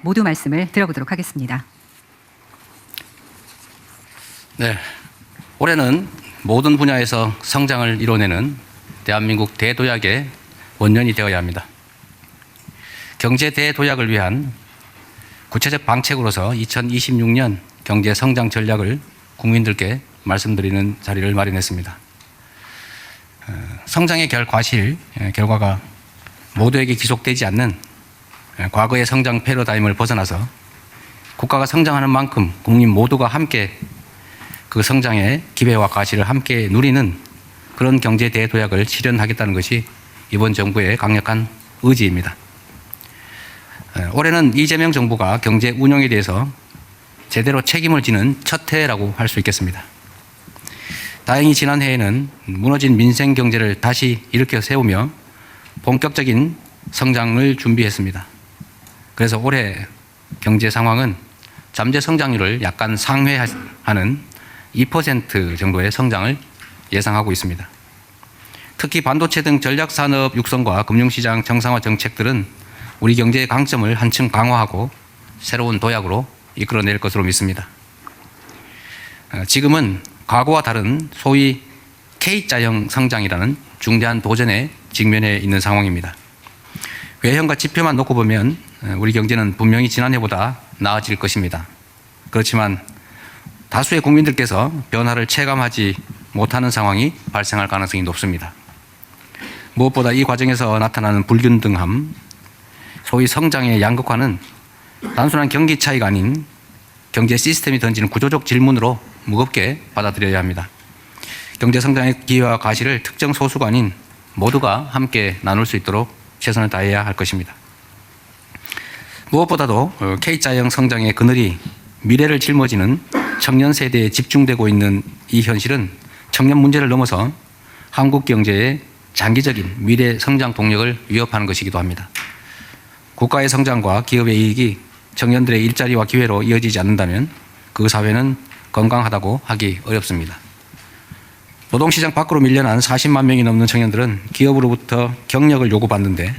모두 말씀을 들어보도록 하겠습니다. 네, 올해는 모든 분야에서 성장을 이뤄내는 대한민국 대도약의 원년이 되어야 합니다. 경제 대도약을 위한 구체적 방책으로서 2026년 경제 성장 전략을 국민들께 말씀드리는 자리를 마련했습니다. 성장의 결과가 모두에게 기속되지 않는 과거의 성장 패러다임을 벗어나서 국가가 성장하는 만큼 국민 모두가 함께 그 성장의 기회와 가치를 함께 누리는 그런 경제 대도약을 실현하겠다는 것이 이번 정부의 강력한 의지입니다. 올해는 이재명 정부가 경제 운영에 대해서 제대로 책임을 지는 첫 해라고 할 수 있겠습니다. 다행히 지난해에는 무너진 민생 경제를 다시 일으켜 세우며 본격적인 성장을 준비했습니다. 그래서 올해 경제 상황은 잠재 성장률을 약간 상회하는 2% 정도의 성장을 예상하고 있습니다. 특히 반도체 등 전략산업 육성과 금융시장 정상화 정책들은 우리 경제의 강점을 한층 강화하고 새로운 도약으로 이끌어낼 것으로 믿습니다. 지금은 과거와 다른 소위 K자형 성장이라는 중대한 도전에 직면해 있는 상황입니다. 외형과 지표만 놓고 보면 우리 경제는 분명히 지난해보다 나아질 것입니다. 그렇지만 다수의 국민들께서 변화를 체감하지 못하는 상황이 발생할 가능성이 높습니다. 무엇보다 이 과정에서 나타나는 불균등함, 소위 성장의 양극화는 단순한 경기 차이가 아닌 경제 시스템이 던지는 구조적 질문으로 무겁게 받아들여야 합니다. 경제 성장의 기회와 가치를 특정 소수가 아닌 모두가 함께 나눌 수 있도록 최선을 다해야 할 것입니다. 무엇보다도 K자형 성장의 그늘이 미래를 짊어지는 청년 세대에 집중되고 있는 이 현실은 청년 문제를 넘어서 한국 경제의 장기적인 미래 성장 동력을 위협하는 것이기도 합니다. 국가의 성장과 기업의 이익이 청년들의 일자리와 기회로 이어지지 않는다면 그 사회는 건강하다고 하기 어렵습니다. 노동시장 밖으로 밀려난 40만 명이 넘는 청년들은 기업으로부터 경력을 요구받는데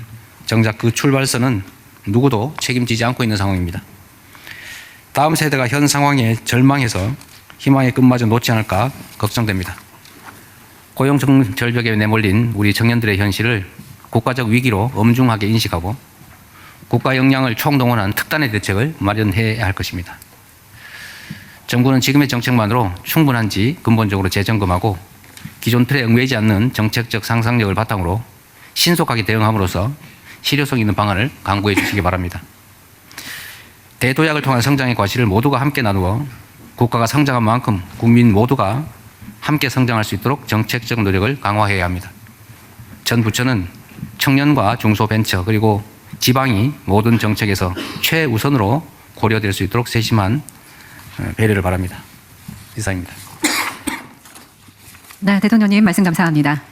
정작 그 출발선은 누구도 책임지지 않고 있는 상황입니다. 다음 세대가 현 상황에 절망해서 희망의 끝마저 놓지 않을까 걱정됩니다. 고용 절벽에 내몰린 우리 청년들의 현실을 국가적 위기로 엄중하게 인식하고 국가 역량을 총동원한 특단의 대책을 마련해야 할 것입니다. 정부는 지금의 정책만으로 충분한지 근본적으로 재점검하고 기존 틀에 얽매이지 않는 정책적 상상력을 바탕으로 신속하게 대응함으로써 실효성 있는 방안을 강구해 주시기 바랍니다. 대도약을 통한 성장의 과실을 모두가 함께 나누어 국가가 성장한 만큼 국민 모두가 함께 성장할 수 있도록 정책적 노력을 강화해야 합니다. 전 부처는 청년과 중소벤처 그리고 지방이 모든 정책에서 최우선으로 고려될 수 있도록 세심한 배려를 바랍니다. 이상입니다. 네, 대통령님 말씀 감사합니다.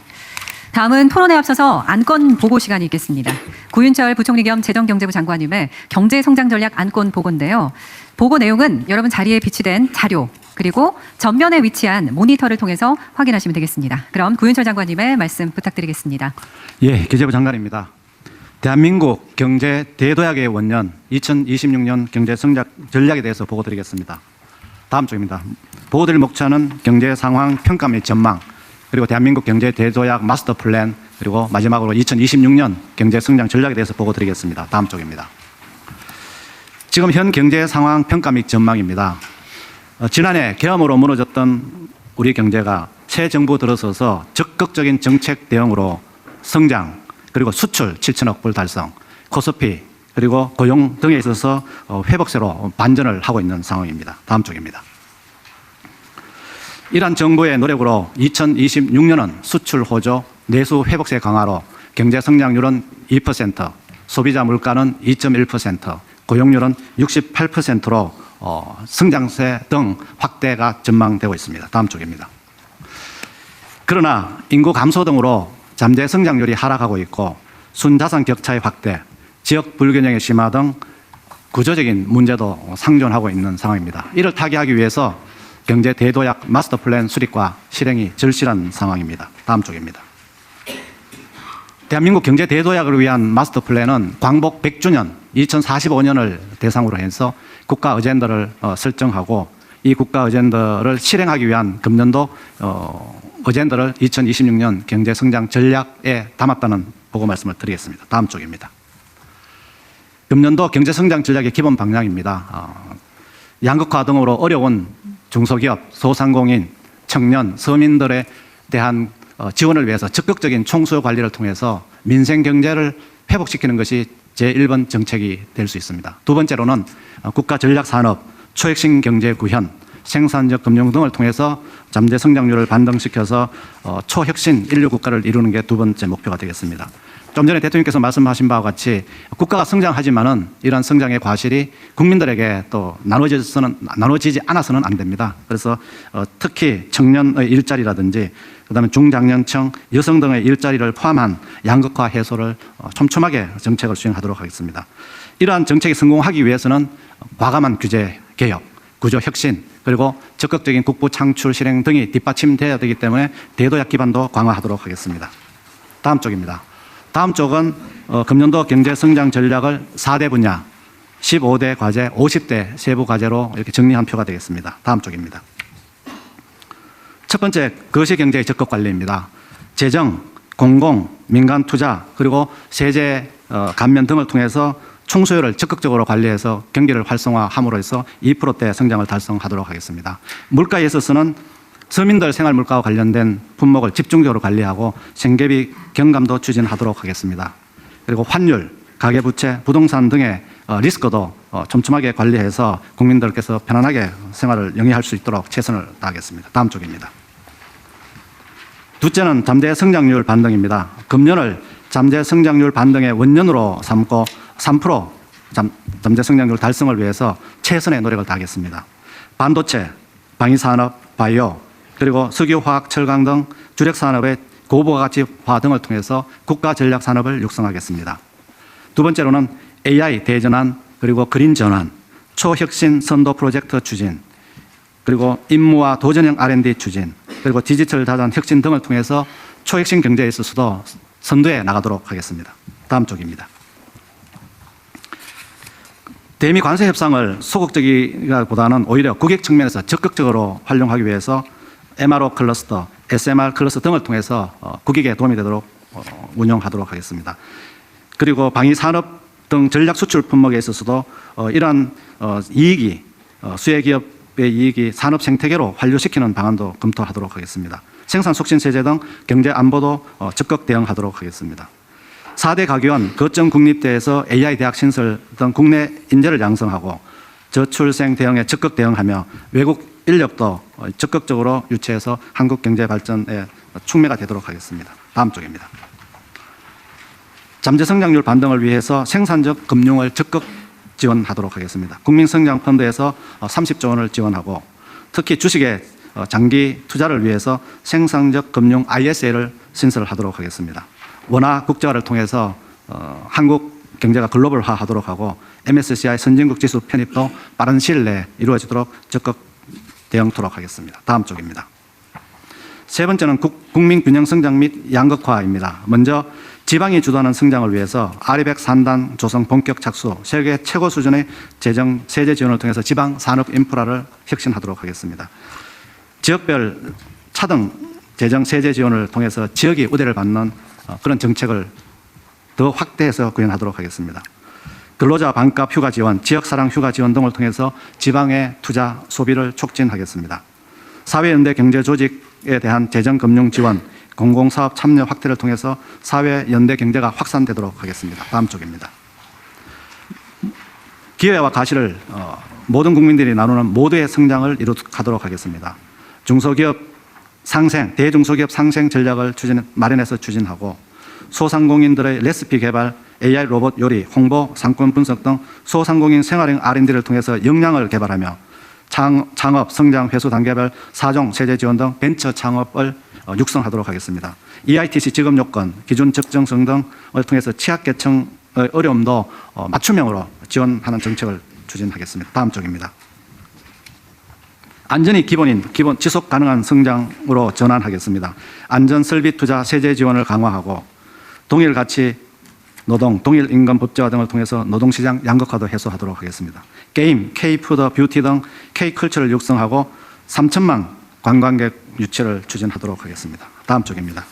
다음은 토론에 앞서서 안건 보고 시간이 있겠습니다. 구윤철 부총리 겸 재정경제부 장관님의 경제성장전략 안건 보고인데요. 보고 내용은 여러분 자리에 비치된 자료 그리고 전면에 위치한 모니터를 통해서 확인하시면 되겠습니다. 그럼 구윤철 장관님의 말씀 부탁드리겠습니다. 예, 기재부 장관입니다. 대한민국 경제 대도약의 원년 2026년 경제성장 전략에 대해서 보고 드리겠습니다. 다음 쪽입니다. 보고드릴 목차는 경제 상황 평가 및 전망, 그리고 대한민국 경제 대도약 마스터 플랜, 그리고 마지막으로 2026년 경제 성장 전략에 대해서 보고 드리겠습니다. 다음 쪽입니다. 지금 현 경제 상황 평가 및 전망입니다. 지난해 계엄으로 무너졌던 우리 경제가 새 정부 들어서서 적극적인 정책 대응으로 성장, 그리고 수출 7천억 불 달성, 코스피, 그리고 고용 등에 있어서 회복세로 반전을 하고 있는 상황입니다. 다음 쪽입니다. 이러한 정부의 노력으로 2026년은 수출 호조, 내수 회복세 강화로 경제 성장률은 2%, 소비자 물가는 2.1%, 고용률은 68%로 성장세 등 확대가 전망되고 있습니다. 다음 쪽입니다. 그러나 인구 감소 등으로 잠재 성장률이 하락하고 있고 순자산 격차의 확대, 지역 불균형의 심화 등 구조적인 문제도 상존하고 있는 상황입니다. 이를 타개하기 위해서 경제 대도약 마스터 플랜 수립과 실행이 절실한 상황입니다. 다음 쪽입니다. 대한민국 경제 대도약을 위한 마스터 플랜은 광복 100주년 2045년을 대상으로 해서 국가 어젠더를 설정하고 이 국가 어젠더를 실행하기 위한 금년도 어젠더를 2026년 경제성장 전략에 담았다는 보고 말씀을 드리겠습니다. 다음 쪽입니다. 금년도 경제성장 전략의 기본 방향입니다. 양극화 등으로 어려운 중소기업, 소상공인, 청년, 서민들에 대한 지원을 위해서 적극적인 총수요 관리를 통해서 민생 경제를 회복시키는 것이 제1번 정책이 될 수 있습니다. 두 번째로는 국가 전략 산업, 초핵심 경제 구현, 생산적 금융 등을 통해서 잠재 성장률을 반등시켜서 초혁신 인류 국가를 이루는 게 두 번째 목표가 되겠습니다. 좀 전에 대통령께서 말씀하신 바와 같이 국가가 성장하지만은 이러한 성장의 과실이 국민들에게 또 나눠지지 않아서는 안 됩니다. 그래서 특히 청년의 일자리라든지 그다음에 중장년층, 여성 등의 일자리를 포함한 양극화 해소를 촘촘하게 정책을 수행하도록 하겠습니다. 이러한 정책이 성공하기 위해서는 과감한 규제 개혁, 구조 혁신, 그리고 적극적인 국부 창출 실행 등이 뒷받침되어야 되기 때문에 대도약 기반도 강화하도록 하겠습니다. 다음 쪽입니다. 다음 쪽은 금년도 경제성장 전략을 4대 분야, 15대 과제, 50대 세부 과제로 이렇게 정리한 표가 되겠습니다. 다음 쪽입니다. 첫 번째, 거시경제의 적극 관리입니다. 재정, 공공, 민간 투자, 그리고 세제 감면 등을 통해서 총수요를 적극적으로 관리해서 경기를 활성화함으로 해서 2%대 성장을 달성하도록 하겠습니다. 물가에 있어서는 서민들 생활 물가와 관련된 품목을 집중적으로 관리하고 생계비 경감도 추진하도록 하겠습니다. 그리고 환율, 가계부채, 부동산 등의 리스크도 촘촘하게 관리해서 국민들께서 편안하게 생활을 영위할 수 있도록 최선을 다하겠습니다. 다음 쪽입니다. 둘째는 잠재 성장률 반등입니다. 금년을 잠재 성장률 반등의 원년으로 삼고 3% 잠재 성장률 달성을 위해서 최선의 노력을 다하겠습니다. 반도체, 방위산업, 바이오, 그리고 석유, 화학, 철강 등 주력산업의 고부가가치화 등을 통해서 국가 전략 산업을 육성하겠습니다. 두 번째로는 AI 대전환, 그리고 그린 전환, 초혁신 선도 프로젝트 추진, 그리고 임무와 도전형 R&D 추진, 그리고 디지털 자산 혁신 등을 통해서 초혁신 경제에 있어서도 선도해 나가도록 하겠습니다. 다음 쪽입니다. 대미 관세 협상을 소극적이기보다는 오히려 국익 측면에서 적극적으로 활용하기 위해서 MRO 클러스터, SMR 클러스터 등을 통해서 국익에 도움이 되도록 운영하도록 하겠습니다. 그리고 방위산업 등 전략 수출 품목에 있어서도 이러한 이익이 수혜기업의 이익이 산업 생태계로 환류시키는 방안도 검토하도록 하겠습니다. 생산 촉진 세제 등 경제 안보도 적극 대응하도록 하겠습니다. 4대 가교원 거점 국립대에서 AI 대학 신설 등 국내 인재를 양성하고 저출생 대응에 적극 대응하며 외국 인력도 적극적으로 유치해서 한국 경제 발전에 촉매가 되도록 하겠습니다. 다음 쪽입니다. 잠재 성장률 반등을 위해서 생산적 금융을 적극 지원하도록 하겠습니다. 국민성장펀드에서 30조 원을 지원하고 특히 주식의 장기 투자를 위해서 생산적 금융 ISA를 신설하도록 하겠습니다. 원화 국제화를 통해서 한국 경제가 글로벌화하도록 하고 MSCI 선진국 지수 편입도 빠른 시일 내에 이루어지도록 적극 대응토록 하겠습니다. 다음 쪽입니다. 세 번째는 국민 균형 성장 및 양극화입니다. 먼저 지방이 주도하는 성장을 위해서 아리백 산단 조성 본격 착수, 세계 최고 수준의 재정 세제 지원을 통해서 지방 산업 인프라를 혁신하도록 하겠습니다. 지역별 차등 재정 세제 지원을 통해서 지역이 우대를 받는 그런 정책을 더 확대해서 구현하도록 하겠습니다. 근로자 반값 휴가 지원, 지역사랑 휴가 지원 등을 통해서 지방의 투자, 소비를 촉진하겠습니다. 사회연대 경제조직에 대한 재정금융 지원, 공공사업 참여 확대를 통해서 사회연대 경제가 확산되도록 하겠습니다. 다음 쪽입니다. 기회와 가치를 모든 국민들이 나누는 모두의 성장을 이룩하도록 하겠습니다. 중소기업 상생, 대중소기업 상생 전략을 마련해서 추진하고 소상공인들의 레시피 개발, AI 로봇 요리, 홍보, 상권 분석 등 소상공인 생활형 R&D를 통해서 역량을 개발하며 창업, 성장, 회수 단계별 사종, 세제 지원 등 벤처 창업을 육성하도록 하겠습니다. EITC 지급 요건, 기준 적정성 등을 통해서 취약계층의 어려움도 맞춤형으로 지원하는 정책을 추진하겠습니다. 다음 쪽입니다. 안전이 기본인 지속 가능한 성장으로 전환하겠습니다. 안전 설비 투자 세제 지원을 강화하고 동일 가치 노동, 동일 임금 법제화 등을 통해서 노동시장 양극화도 해소하도록 하겠습니다. 게임, K푸드, 뷰티 등 K컬처를 육성하고 3천만 관광객 유치를 추진하도록 하겠습니다. 다음 쪽입니다.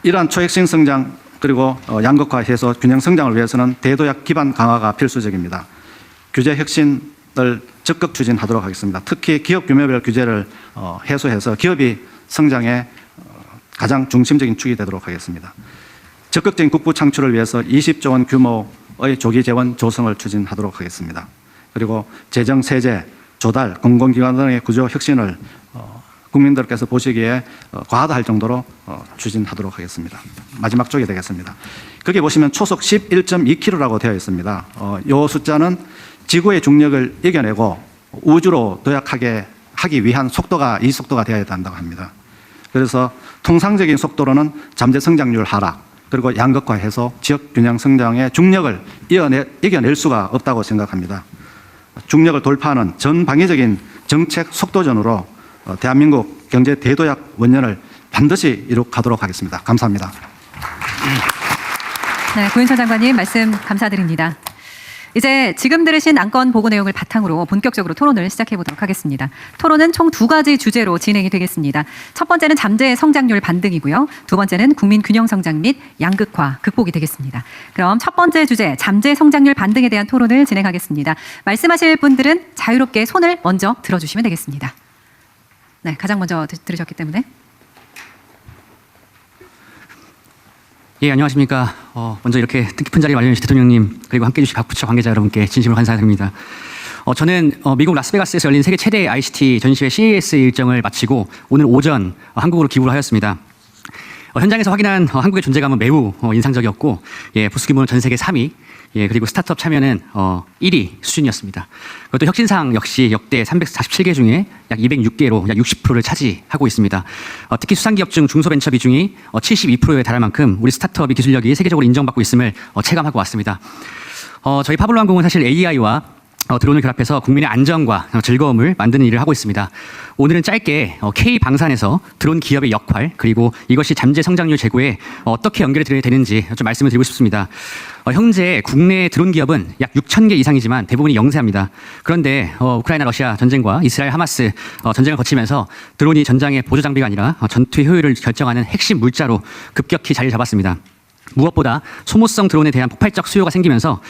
이러한 초핵심 성장 그리고 양극화 해소 균형 성장을 위해서는 대도약 기반 강화가 필수적입니다. 규제 혁신을 적극 추진하도록 하겠습니다. 특히 기업 규모별 규제를 해소해서 기업이 성장에 가장 중심적인 축이 되도록 하겠습니다. 적극적인 국부 창출을 위해서 20조 원 규모의 조기 재원 조성을 추진하도록 하겠습니다. 그리고 재정, 세제, 조달, 공공기관 등의 구조 혁신을 국민들께서 보시기에 과하다 할 정도로 추진하도록 하겠습니다. 마지막 쪽이 되겠습니다. 거기 보시면 초속 11.2km라고 되어 있습니다. 이 숫자는 지구의 중력을 이겨내고 우주로 도약하게 하기 위한 속도가 이 속도가 되어야 한다고 합니다. 그래서 통상적인 속도로는 잠재 성장률 하락 그리고 양극화 해소, 지역 균형 성장의 중력을 이겨낼 수가 없다고 생각합니다. 중력을 돌파하는 전방위적인 정책 속도전으로 대한민국 경제 대도약 원년을 반드시 이룩하도록 하겠습니다. 감사합니다. 네, 고윤철 장관님 말씀 감사드립니다. 이제 지금 들으신 안건 보고 내용을 바탕으로 본격적으로 토론을 시작해 보도록 하겠습니다. 토론은 총 2가지 주제로 진행이 되겠습니다. 첫 번째는 잠재 성장률 반등이고요. 두 번째는 국민 균형 성장 및 양극화 극복이 되겠습니다. 그럼 첫 번째 주제 잠재 성장률 반등에 대한 토론을 진행하겠습니다. 말씀하실 분들은 자유롭게 손을 먼저 들어주시면 되겠습니다. 네, 가장 먼저 들으셨기 때문에. 예, 안녕하십니까. 먼저 이렇게 뜻깊은 자리에 마련해 주신 대통령님 그리고 함께해 주신 각 부처 관계자 여러분께 진심으로 감사드립니다. 저는 미국 라스베가스에서 열린 세계 최대 ICT 전시회 CES 일정을 마치고 오늘 오전 한국으로 기구를 하였습니다. 현장에서 확인한 한국의 존재감은 매우 인상적이었고, 예, 부수 규모는 전 세계 3위, 예, 그리고 스타트업 참여는 1위 수준이었습니다. 그것도 혁신상 역시 역대 347개 중에 약 206개로 약 60%를 차지하고 있습니다. 특히 수상기업 중 중소벤처 비중이 72%에 달할 만큼 우리 스타트업의 기술력이 세계적으로 인정받고 있음을 체감하고 왔습니다. 저희 파블로 항공은 사실 AI와 드론을 결합해서 국민의 안전과 즐거움을 만드는 일을 하고 있습니다. 오늘은 짧게 K방산에서 드론 기업의 역할 그리고 이것이 잠재 성장률 제고에 어떻게 연결이 되는지 좀 말씀을 드리고 싶습니다. 현재 국내 드론 기업은 약 6,000개 이상이지만 대부분이 영세합니다. 그런데 우크라이나 러시아 전쟁과 이스라엘 하마스 전쟁을 거치면서 드론이 전장의 보조 장비가 아니라 전투의 효율을 결정하는 핵심 물자로 급격히 자리를 잡았습니다. 무엇보다 소모성 드론에 대한 폭발적 수요가 생기면서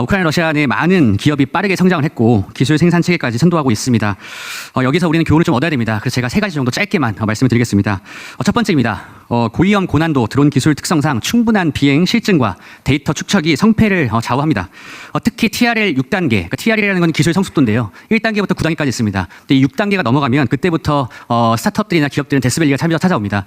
우크라이나 러시아 내 많은 기업이 빠르게 성장을 했고 기술 생산 체계까지 선도하고 있습니다. 여기서 우리는 교훈을 좀 얻어야 됩니다. 그래서 제가 3가지 정도 짧게만 말씀을 드리겠습니다. 첫 번째입니다. 고위험 고난도 드론 기술 특성상 충분한 비행 실증과 데이터 축적이 성패를 좌우합니다. 특히 TRL 6단계, 그러니까 TRL이라는 건 기술 성숙도인데요. 1단계부터 9단계까지 있습니다. 근데 이 6단계가 넘어가면 그때부터 스타트업들이나 기업들은 데스밸리가 찾아옵니다.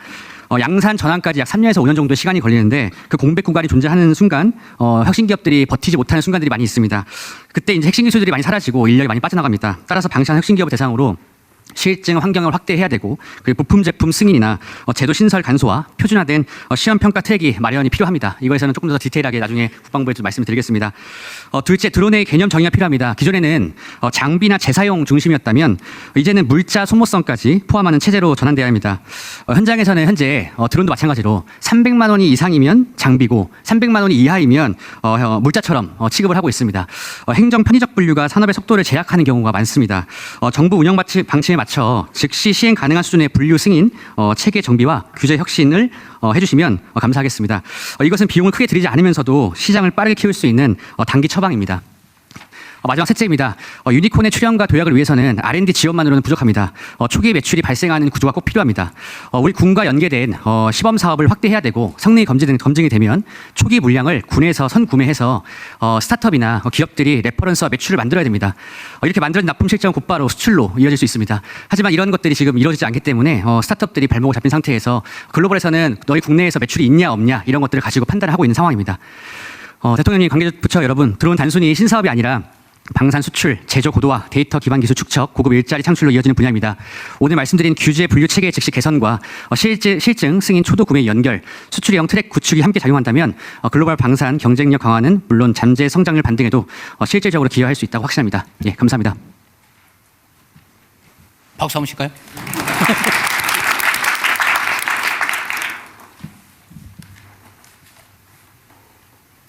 양산 전환까지 약 3년에서 5년 정도의 시간이 걸리는데 그 공백 구간이 존재하는 순간 혁신 기업들이 버티지 못하는 순간들이 많이 있습니다. 그때 이제 핵심 기술들이 많이 사라지고 인력이 많이 빠져나갑니다. 따라서 방시한 혁신 기업을 대상으로 실증 환경을 확대해야 되고 그리고 부품 제품 승인이나 제도 신설 간소화, 표준화된 시험 평가 트랙이 마련이 필요합니다. 이거에서는 조금 더 디테일하게 나중에 국방부에 좀 말씀을 드리겠습니다. 둘째, 드론의 개념 정의가 필요합니다. 기존에는 장비나 재사용 중심이었다면 이제는 물자 소모성까지 포함하는 체제로 전환돼야 합니다. 현장에서는 현재 드론도 마찬가지로 300만 원이 이상이면 장비고 300만 원이 이하이면 물자처럼 취급을 하고 있습니다. 행정 편의적 분류가 산업의 속도를 제약하는 경우가 많습니다. 정부 운영 방침에 맞춰 즉시 시행 가능한 수준의 분류 승인, 체계 정비와 규제 혁신을 해주시면 감사하겠습니다. 이것은 비용을 크게 들이지 않으면서도 시장을 빠르게 키울 수 있는 단기 처방입니다. 마지막 셋째입니다. 유니콘의 출현과 도약을 위해서는 R&D 지원만으로는 부족합니다. 초기 매출이 발생하는 구조가 꼭 필요합니다. 우리 군과 연계된 시범 사업을 확대해야 되고 성능이 검증이 되면 초기 물량을 군에서 선구매해서 스타트업이나 기업들이 레퍼런스와 매출을 만들어야 됩니다. 이렇게 만들어진 납품 실적은 곧바로 수출로 이어질 수 있습니다. 하지만 이런 것들이 지금 이루어지지 않기 때문에 스타트업들이 발목을 잡힌 상태에서 글로벌에서는 너희 국내에서 매출이 있냐 없냐 이런 것들을 가지고 판단을 하고 있는 상황입니다. 대통령님, 관계부처 여러분, 드론 단순히 신사업이 아니라 방산 수출, 제조 고도화, 데이터 기반 기술 축적, 고급 일자리 창출로 이어지는 분야입니다. 오늘 말씀드린 규제 분류 체계 즉시 개선과 실증 승인 초도 구매 연결, 수출형 트랙 구축이 함께 작용한다면 글로벌 방산 경쟁력 강화는 물론 잠재 성장률 반등에도 실질적으로 기여할 수 있다고 확신합니다. 예, 감사합니다. 박수 한번 칠까요?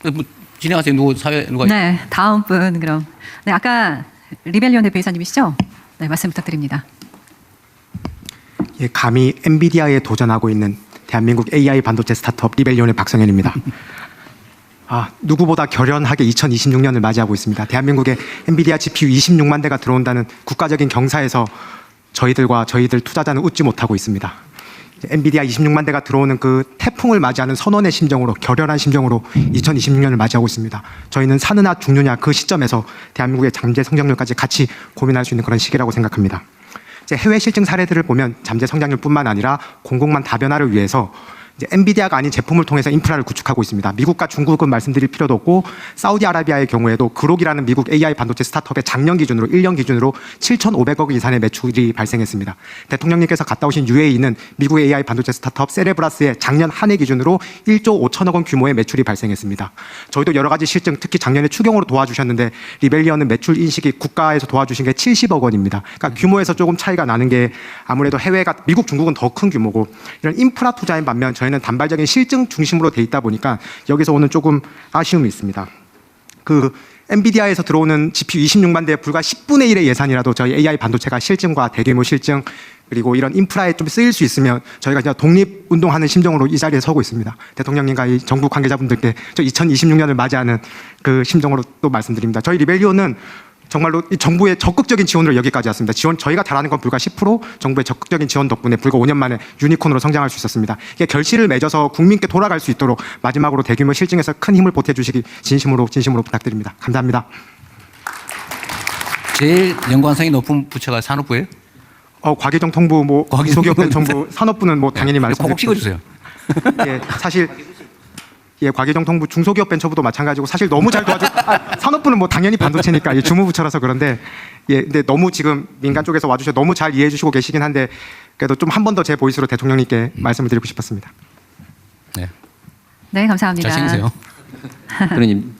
뭐 진행하세요. 누가? 네, 다음 분 그럼. 네, 아까 리벨리온 대표이사님이시죠? 네, 말씀 부탁드립니다. 예, 감히 엔비디아에 도전하고 있는 대한민국 AI 반도체 스타트업 리벨리온의 박성현입니다. 누구보다 결연하게 2026년을 맞이하고 있습니다. 대한민국에 엔비디아 GPU 26만 대가 들어온다는 국가적인 경사에서 저희들 투자자는 웃지 못하고 있습니다. 엔비디아 26만 대가 들어오는 그 태풍을 맞이하는 선원의 심정으로, 결연한 심정으로 2026년을 맞이하고 있습니다. 저희는 사느냐 죽느냐 그 시점에서 대한민국의 잠재 성장률까지 같이 고민할 수 있는 그런 시기라고 생각합니다. 해외 실증 사례들을 보면 잠재 성장률뿐만 아니라 공공망 다변화를 위해서 엔비디아가 아닌 제품을 통해서 인프라를 구축하고 있습니다. 미국과 중국은 말씀드릴 필요도 없고 사우디아라비아의 경우에도 그록이라는 미국 AI 반도체 스타트업의 작년 기준으로 1년 기준으로 7,500억 이상의 매출이 발생했습니다. 대통령님께서 갔다 오신 UAE는 미국 AI 반도체 스타트업 세레브라스의 작년 한 해 기준으로 1조 5천억 원 규모의 매출이 발생했습니다. 저희도 여러 가지 실증, 특히 작년에 추경으로 도와주셨는데 리벨리언은 매출 인식이 국가에서 도와주신 게 70억 원입니다. 그러니까 규모에서 조금 차이가 나는 게 아무래도 해외가 미국, 중국은 더 큰 규모고 이런 인프라 투자인 반면 저희는 단발적인 실증 중심으로 돼 있다 보니까 여기서 오는 조금 아쉬움이 있습니다. 그 엔비디아에서 들어오는 GPU 26만 대의 불과 10분의 1의 예산이라도 저희 AI 반도체가 실증과 대규모 실증 그리고 이런 인프라에 좀 쓰일 수 있으면 저희가 그냥 독립운동하는 심정으로 이 자리에 서고 있습니다. 대통령님과 이 정부 관계자분들께 저 2026년을 맞이하는 그 심정으로 또 말씀드립니다. 저희 리벨리온은 정말로 이 정부의 적극적인 지원으로 여기까지 왔습니다. 저희가 잘하는 건 불과 10%, 정부의 적극적인 지원 덕분에 불과 5년 만에 유니콘으로 성장할 수 있었습니다. 이게 결실을 맺어서 국민께 돌아갈 수 있도록 마지막으로 대규모 실증에서 큰 힘을 보태주시기 진심으로 부탁드립니다. 감사합니다. 제일 연관성이 높은 부처가 산업부예요? 과기정통부, 중소기업부총부, 산업부는 당연히 말씀드립니다. 꼭 찍어주세요. 예, 사실. 예, 과기정통부 중소기업벤처부도 마찬가지고 사실 너무 잘 도와주. 산업부는 당연히 반도체니까 주무부처라서 그런데 근데 너무 지금 민간 쪽에서 와주셔서 너무 잘 이해해주시고 계시긴 한데 그래도 좀 한 번 더 제 보이스로 대통령님께 말씀을 드리고 싶었습니다. 네. 네, 감사합니다. 잘생기세요. 대표님,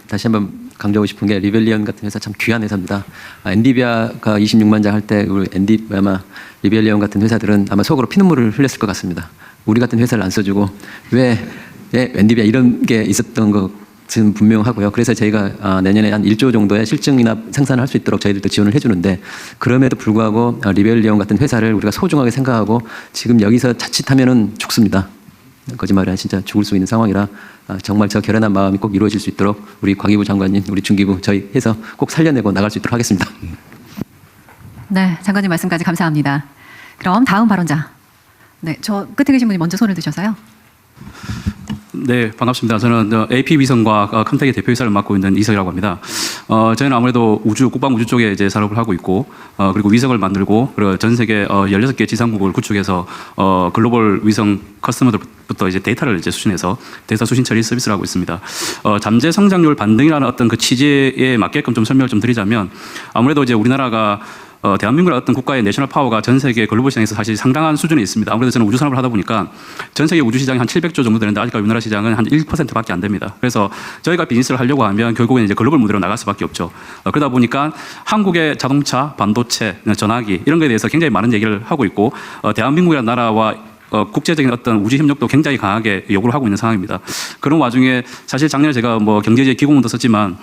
다시 한번 강조하고 싶은 게 리벨리언 같은 회사 참 귀한 회사입니다. 엔디비아가 26만 장 할 때 우리 아마 리벨리언 같은 회사들은 아마 속으로 피눈물을 흘렸을 것 같습니다. 우리 같은 회사를 안 써주고 왜 엔디비아 이런 게 있었던 것은 분명하고요. 그래서 저희가 내년에 한 1조 정도의 실증이나 생산을 할 수 있도록 저희들도 지원을 해주는데 그럼에도 불구하고 리벨리온 같은 회사를 우리가 소중하게 생각하고 지금 여기서 자칫하면은 죽습니다. 거짓말이 아니라 진짜 죽을 수 있는 상황이라 정말 저 결연한 마음이 꼭 이루어질 수 있도록 우리 과기부 장관님, 우리 중기부 저희 해서 꼭 살려내고 나갈 수 있도록 하겠습니다. 네, 장관님 말씀까지 감사합니다. 그럼 다음 발언자. 네, 저 끝에 계신 분이 먼저 손을 드셔서요. 네, 반갑습니다. 저는 AP 위성과 컴텍의 대표이사를 맡고 있는 이석이라고 합니다. 저희는 아무래도 국방 우주 쪽에 이제 산업을 하고 있고, 그리고 위성을 만들고, 그리고 전 세계 16개 지상국을 구축해서 글로벌 위성 커스터머들부터 이제 데이터를 이제 수신해서 데이터 수신 처리 서비스를 하고 있습니다. 잠재 성장률 반등이라는 어떤 그 취지에 맞게끔 좀 설명을 좀 드리자면, 아무래도 이제 우리나라가 대한민국의 어떤 국가의 내셔널 파워가 전 세계 글로벌 시장에서 사실 상당한 수준에 있습니다. 아무래도 저는 우주 산업을 하다 보니까 전 세계 우주 시장이 한 700조 정도 되는데 아직까지 우리나라 시장은 한 1%밖에 안 됩니다. 그래서 저희가 비즈니스를 하려고 하면 결국엔 이제 글로벌 무대로 나갈 수밖에 없죠. 그러다 보니까 한국의 자동차, 반도체, 전화기 이런 거에 대해서 굉장히 많은 얘기를 하고 있고 대한민국이라는 나라와 국제적인 어떤 우주 협력도 굉장히 강하게 요구를 하고 있는 상황입니다. 그런 와중에 사실 작년에 제가 경제지의 기고문도 썼지만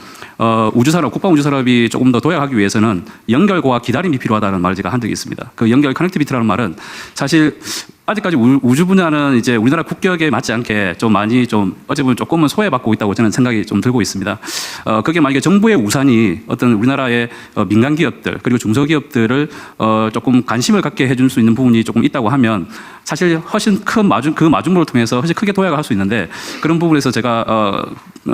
우주산업, 국방 우주산업이 조금 더 도약하기 위해서는 연결과 기다림이 필요하다는 말을 제가 한 적이 있습니다. 그 연결 커넥티비티라는 말은 사실 아직까지 우주 분야는 이제 우리나라 국격에 맞지 않게 좀 많이 어찌 보면 조금은 소외받고 있다고 저는 생각이 좀 들고 있습니다. 그게 만약에 정부의 우산이 어떤 우리나라의 민간 기업들 그리고 중소기업들을 조금 관심을 갖게 해줄 수 있는 부분이 조금 있다고 하면 사실 훨씬 큰 그 마중물을 통해서 훨씬 크게 도약을 할 수 있는데 그런 부분에서 제가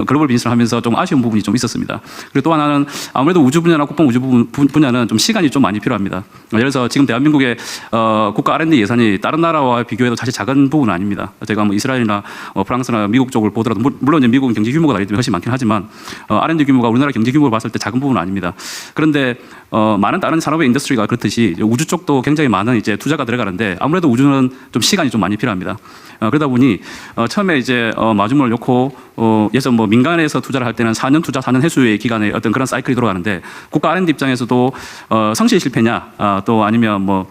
글로벌 비즈니스를 하면서 좀 아쉬운 부분이 좀 있었습니다. 그리고 또 하나는 아무래도 우주 분야나 국방 우주 분야는 좀 시간이 좀 많이 필요합니다. 예를 들어서 지금 대한민국의 국가 R&D 예산이 다른 나라와 비교해도 사실 작은 부분은 아닙니다. 제가 이스라엘이나 프랑스나 미국 쪽을 보더라도 물론 이제 미국은 경제 규모가 나기 때문에 훨씬 많긴 하지만 R&D 규모가 우리나라 경제 규모를 봤을 때 작은 부분은 아닙니다. 그런데 많은 다른 산업의 인더스트리가 그렇듯이 우주 쪽도 굉장히 많은 이제 투자가 들어가는데 아무래도 우주는 좀 시간이 좀 많이 필요합니다. 그러다 보니 처음에 이제 마중물을 놓고 예서 민간에서 투자를 할 때는 4년 투자, 4년 회수의 기간에 어떤 그런 사이클이 돌아가는데 국가 R&D 입장에서도 성실 실패냐 또 아니면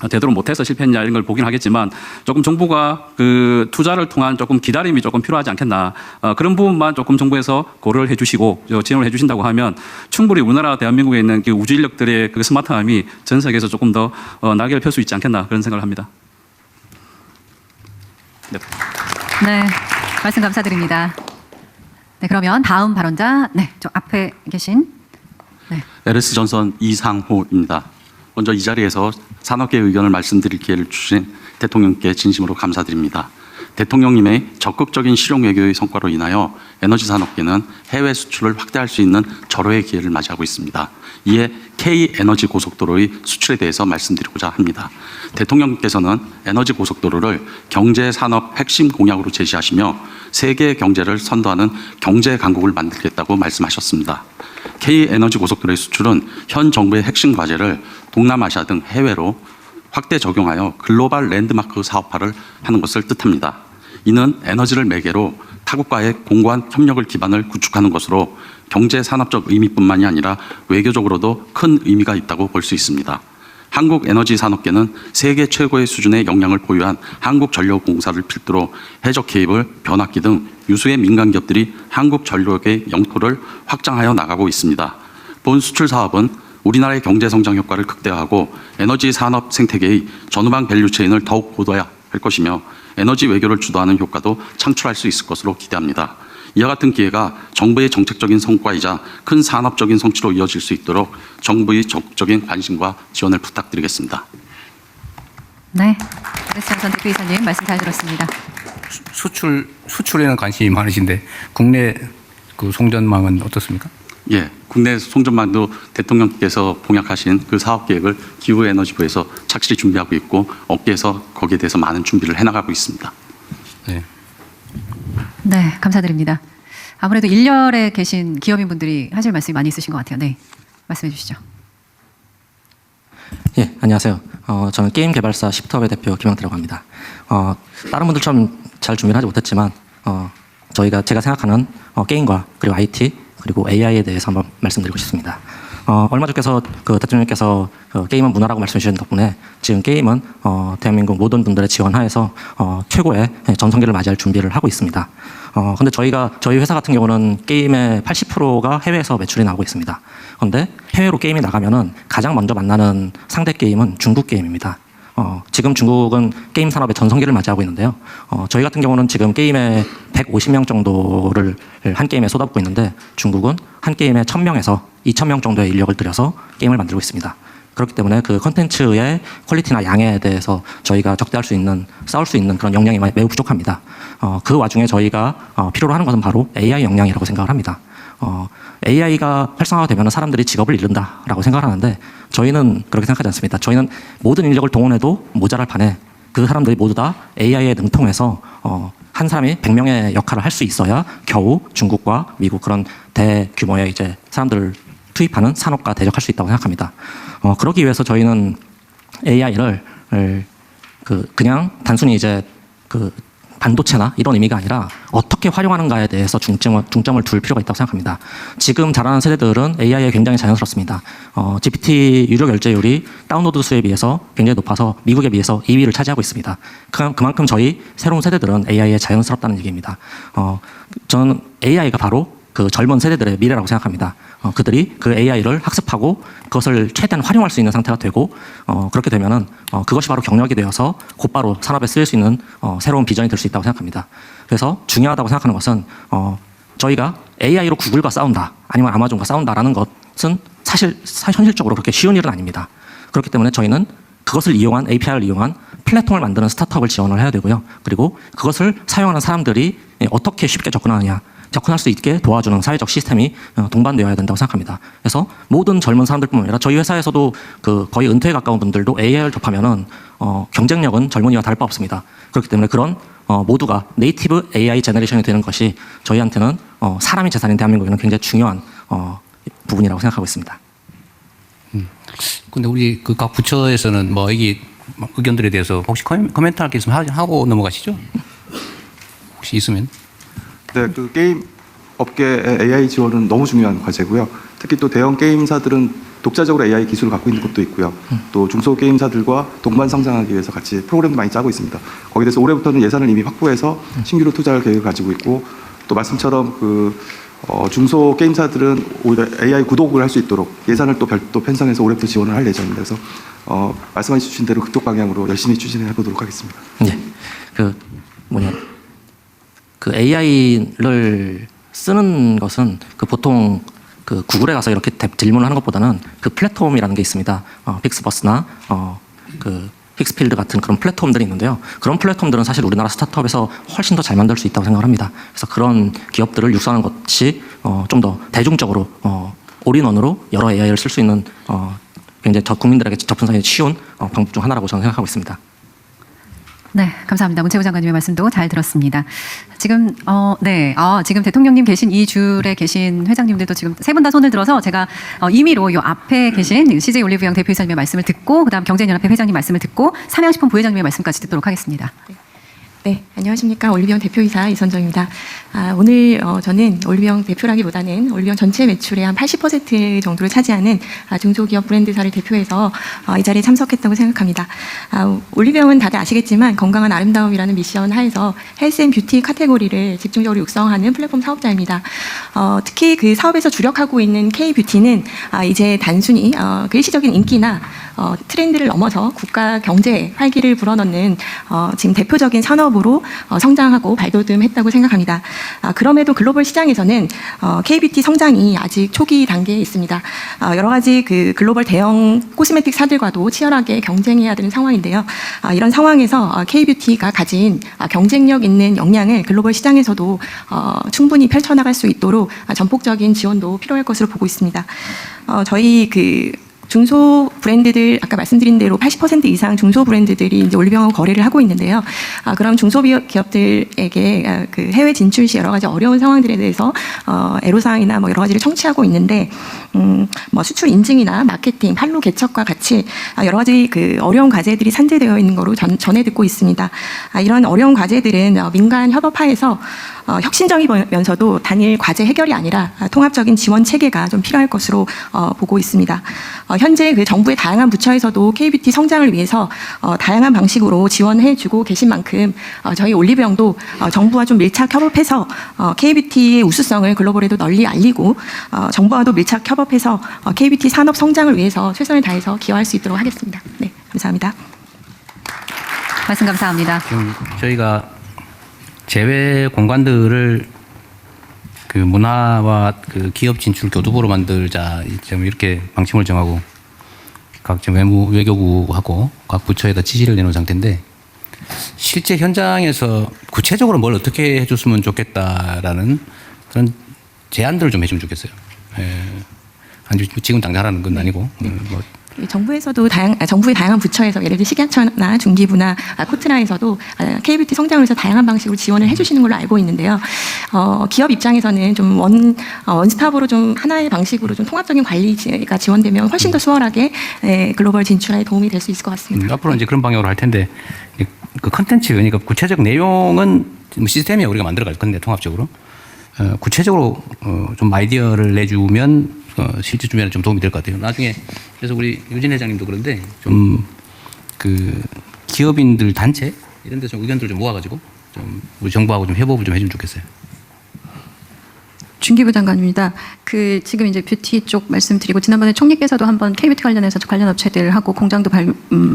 되도록 못해서 실패했냐 이런 걸 보긴 하겠지만 조금 정부가 그 투자를 통한 조금 기다림이 조금 필요하지 않겠나 그런 부분만 조금 정부에서 고려를 해주시고 지원을 해주신다고 하면 충분히 우리나라 대한민국에 있는 그 우주 인력들의 그 스마트함이 전 세계에서 조금 더 날개를 펼 수 있지 않겠나 그런 생각을 합니다. 네. 네, 말씀 감사드립니다. 네, 그러면 다음 발언자, 네, 저 앞에 계신, 네, LS 전선 이상호입니다. 먼저 이 자리에서 산업계 의견을 말씀드릴 기회를 주신 대통령께 진심으로 감사드립니다. 대통령님의 적극적인 실용 외교의 성과로 인하여 에너지 산업계는 해외 수출을 확대할 수 있는 절호의 기회를 맞이하고 있습니다. 이에 K에너지 고속도로의 수출에 대해서 말씀드리고자 합니다. 대통령께서는 에너지 고속도로를 경제 산업 핵심 공약으로 제시하시며 세계 경제를 선도하는 경제 강국을 만들겠다고 말씀하셨습니다. K에너지 고속도로의 수출은 현 정부의 핵심 과제를 동남아시아 등 해외로 확대 적용하여 글로벌 랜드마크 사업화를 하는 것을 뜻합니다. 이는 에너지를 매개로 타국과의 공고한 협력을 기반을 구축하는 것으로 경제 산업적 의미뿐만이 아니라 외교적으로도 큰 의미가 있다고 볼 수 있습니다. 한국에너지산업계는 세계 최고의 수준의 역량을 보유한 한국전력공사를 필두로 해적 케이블, 변압기 등 유수의 민간 기업들이 한국전력의 영토를 확장하여 나가고 있습니다. 본 수출 사업은 우리나라의 경제 성장 효과를 극대화하고 에너지 산업 생태계의 전후방 밸류체인을 더욱 고도화할 것이며 에너지 외교를 주도하는 효과도 창출할 수 있을 것으로 기대합니다. 이와 같은 기회가 정부의 정책적인 성과이자 큰 산업적인 성취로 이어질 수 있도록 정부의 적극적인 관심과 지원을 부탁드리겠습니다. 네, LS전선 대표이사님 말씀 잘 들었습니다. 수출에는 관심이 많으신데 국내 그 송전망은 어떻습니까? 예, 국내 송전망도 대통령께서 공약하신 그 사업 계획을 기후에너지부에서 착실히 준비하고 있고 업계에서 거기에 대해서 많은 준비를 해나가고 있습니다. 네. 네, 감사드립니다. 아무래도 일렬에 계신 기업인분들이 하실 말씀이 많이 있으신 것 같아요. 네, 말씀해 주시죠. 예, 안녕하세요. 저는 게임 개발사 시프트업의 대표 김영태라고 합니다. 다른 분들처럼 잘 준비를 하지 못했지만 제가 생각하는 게임과 그리고 IT 그리고 AI에 대해서 한번 말씀드리고 싶습니다. 얼마 전께서 그 대통령께서 게임은 문화라고 말씀해 주신 덕분에 지금 게임은 대한민국 모든 분들의 지원 하에서 최고의 전성기를 맞이할 준비를 하고 있습니다. 근데 저희 회사 같은 경우는 게임의 80%가 해외에서 매출이 나오고 있습니다. 그런데 해외로 게임이 나가면은 가장 먼저 만나는 상대 게임은 중국 게임입니다. 지금 중국은 게임 산업의 전성기를 맞이하고 있는데요. 저희 같은 경우는 지금 게임에 150명 정도를 한 게임에 쏟아붓고 있는데 중국은 한 게임에 1000명에서 2000명 정도의 인력을 들여서 게임을 만들고 있습니다. 그렇기 때문에 그 컨텐츠의 퀄리티나 양에 대해서 저희가 싸울 수 있는 그런 역량이 매우 부족합니다. 그 와중에 저희가 필요로 하는 것은 바로 AI 역량이라고 생각을 합니다. AI가 활성화되면 사람들이 직업을 잃는다라고 생각을 하는데 저희는 그렇게 생각하지 않습니다. 저희는 모든 인력을 동원해도 모자랄 판에 그 사람들이 모두 다 AI에 능통해서 한 사람이 100명의 역할을 할 수 있어야 겨우 중국과 미국 그런 대규모의 이제 사람들을 투입하는 산업과 대적할 수 있다고 생각합니다. 그러기 위해서 저희는 AI를 그냥 단순히 이제 그 반도체나 이런 의미가 아니라 어떻게 활용하는가에 대해서 중점을 둘 필요가 있다고 생각합니다. 지금 자라는 세대들은 AI에 굉장히 자연스럽습니다. GPT 유료 결제율이 다운로드 수에 비해서 굉장히 높아서 미국에 비해서 2위를 차지하고 있습니다. 그만큼 저희 새로운 세대들은 AI에 자연스럽다는 얘기입니다. 저는 AI가 바로 그 젊은 세대들의 미래라고 생각합니다. 그들이 그 AI를 학습하고 그것을 최대한 활용할 수 있는 상태가 되고 그렇게 되면은 그것이 바로 경력이 되어서 곧바로 산업에 쓰일 수 있는 새로운 비전이 될 수 있다고 생각합니다. 그래서 중요하다고 생각하는 것은 저희가 AI로 구글과 싸운다 아니면 아마존과 싸운다라는 것은 사실 현실적으로 그렇게 쉬운 일은 아닙니다. 그렇기 때문에 저희는 그것을 이용한 API를 이용한 플랫폼을 만드는 스타트업을 지원을 해야 되고요. 그리고 그것을 사용하는 사람들이 어떻게 쉽게 접근할 수 있게 도와주는 사회적 시스템이 동반되어야 된다고 생각합니다. 그래서 모든 젊은 사람들뿐만 아니라 저희 회사에서도 그 거의 은퇴에 가까운 분들도 AI를 접하면은 경쟁력은 젊은이와 다를 바 없습니다. 그렇기 때문에 그런 모두가 네이티브 AI 제너레이션이 되는 것이 저희한테는 사람이 재산인 대한민국에는 굉장히 중요한 부분이라고 생각하고 있습니다. 근데 우리 그 각 부처에서는 뭐 여기 의견들에 대해서 혹시 코멘트 할 게 있으면 하고 넘어가시죠? 혹시 있으면. 네, 그 게임 업계의 AI 지원은 너무 중요한 과제고요. 특히 또 대형 게임사들은 독자적으로 AI 기술을 갖고 있는 곳도 있고요. 또 중소게임사들과 동반 성장하기 위해서 같이 프로그램도 많이 짜고 있습니다. 거기에 대해서 올해부터는 예산을 이미 확보해서 신규로 투자할 계획을 가지고 있고, 또 말씀처럼 중소게임사들은 오히려 AI 구독을 할 수 있도록 예산을 또 별도 편성해서 올해부터 지원을 할 예정입니다. 그래서 말씀해 주신 대로 그쪽 방향으로 열심히 추진해 보도록 하겠습니다. 네. AI를 쓰는 것은 보통 구글에 가서 이렇게 질문을 하는 것보다는 플랫폼이라는 게 있습니다. 픽스버스나 픽스필드 같은 그런 플랫폼들이 있는데요. 그런 플랫폼들은 사실 우리나라 스타트업에서 훨씬 더 잘 만들 수 있다고 생각을 합니다. 그래서 그런 기업들을 육성하는 것이 좀 더 대중적으로 올인원으로 여러 AI를 쓸 수 있는 굉장히 국민들에게 접근성이 쉬운 방법 중 하나라고 저는 생각하고 있습니다. 네, 감사합니다. 문체부 장관님의 말씀도 잘 들었습니다. 지금 지금 대통령님 계신 이 줄에 계신 회장님들도 지금 세 분 다 손을 들어서 제가 임의로 요 앞에 계신 CJ 올리브영 대표이사님의 말씀을 듣고 그다음 경제연합회 회장님 말씀을 듣고 삼양식품 부회장님의 말씀까지 듣도록 하겠습니다. 네, 안녕하십니까. 올리브영 대표이사 이선정입니다. 오늘 저는 올리브영 대표라기보다는 올리브영 전체 매출의 한 80% 정도를 차지하는 중소기업 브랜드사를 대표해서 이 자리에 참석했다고 생각합니다. 올리브영은 다들 아시겠지만 건강한 아름다움이라는 미션 하에서 헬스 앤 뷰티 카테고리를 집중적으로 육성하는 플랫폼 사업자입니다. 특히 그 사업에서 주력하고 있는 K뷰티는 이제 단순히 일시적인 인기나 트렌드를 넘어서 국가 경제에 활기를 불어넣는 지금 대표적인 산업으로 성장하고 발돋움했다고 생각합니다. 그럼에도 글로벌 시장에서는 K뷰티 성장이 아직 초기 단계에 있습니다. 여러 가지 글로벌 대형 코스메틱사들과도 치열하게 경쟁해야 되는 상황인데요. 이런 상황에서 K뷰티가 가진 경쟁력 있는 역량을 글로벌 시장에서도 충분히 펼쳐나갈 수 있도록 전폭적인 지원도 필요할 것으로 보고 있습니다. 저희 중소 브랜드들 아까 말씀드린 대로 80% 이상 중소 브랜드들이 이제 올리브영하고 거래를 하고 있는데요. 그럼 중소기업들에게 해외 진출 시 여러 가지 어려운 상황들에 대해서 애로사항이나 여러 가지를 청취하고 있는데 수출 인증이나 마케팅, 판로 개척과 같이 여러 가지 어려운 과제들이 산재되어 있는 거로 전해 듣고 있습니다. 이런 어려운 과제들은 민간 협업하에서 혁신적이면서도 단일 과제 해결이 아니라 통합적인 지원 체계가 좀 필요할 것으로 보고 있습니다. 현재 정부의 다양한 부처에서도 K뷰티 성장을 위해서 다양한 방식으로 지원해주고 계신 만큼 저희 올리브영도 정부와 좀 밀착 협업해서 K뷰티의 우수성을 글로벌에도 널리 알리고 정부와도 밀착 협업해서 K뷰티 산업 성장을 위해서 최선을 다해서 기여할 수 있도록 하겠습니다. 네, 감사합니다. 말씀 감사합니다. 지금 저희가 제외 공간들을 문화와 기업 진출 교두보로 만들자 좀 이렇게 방침을 정하고 각 외교부하고 각 부처에다 지시를 내놓은 상태인데 실제 현장에서 구체적으로 뭘 어떻게 해줬으면 좋겠다라는 그런 제안들을 좀 해주면 좋겠어요. 지금 당장 하라는 건 아니고. 정부에서도 정부의 다양한 부처에서 예를 들어 식약처나 중기부나 코트라에서도 K뷰티 성장을 위해서 다양한 방식으로 지원을 해주시는 걸로 알고 있는데요. 기업 입장에서는 좀 원스톱으로 좀 하나의 방식으로 좀 통합적인 관리가 지원되면 훨씬 더 수월하게 글로벌 진출에 도움이 될 수 있을 것 같습니다. 앞으로 이제 그런 방향으로 할 텐데 컨텐츠 그러니까 구체적 내용은 시스템이 우리가 만들어갈 건데 통합적으로 구체적으로 좀 아이디어를 내주면 실제 준비에는 좀 도움이 될 것 같아요. 나중에 그래서 우리 유진 회장님도 그런데 좀 기업인들 단체 이런 데 좀 의견들 좀 모아가지고 좀 우리 정부하고 좀 협업을 좀 해주면 좋겠어요. 준기부 장관입니다. 지금 이제 뷰티 쪽 말씀드리고 지난번에 총리께서도 한번 K뷰티 관련해서 관련 업체들하고 공장도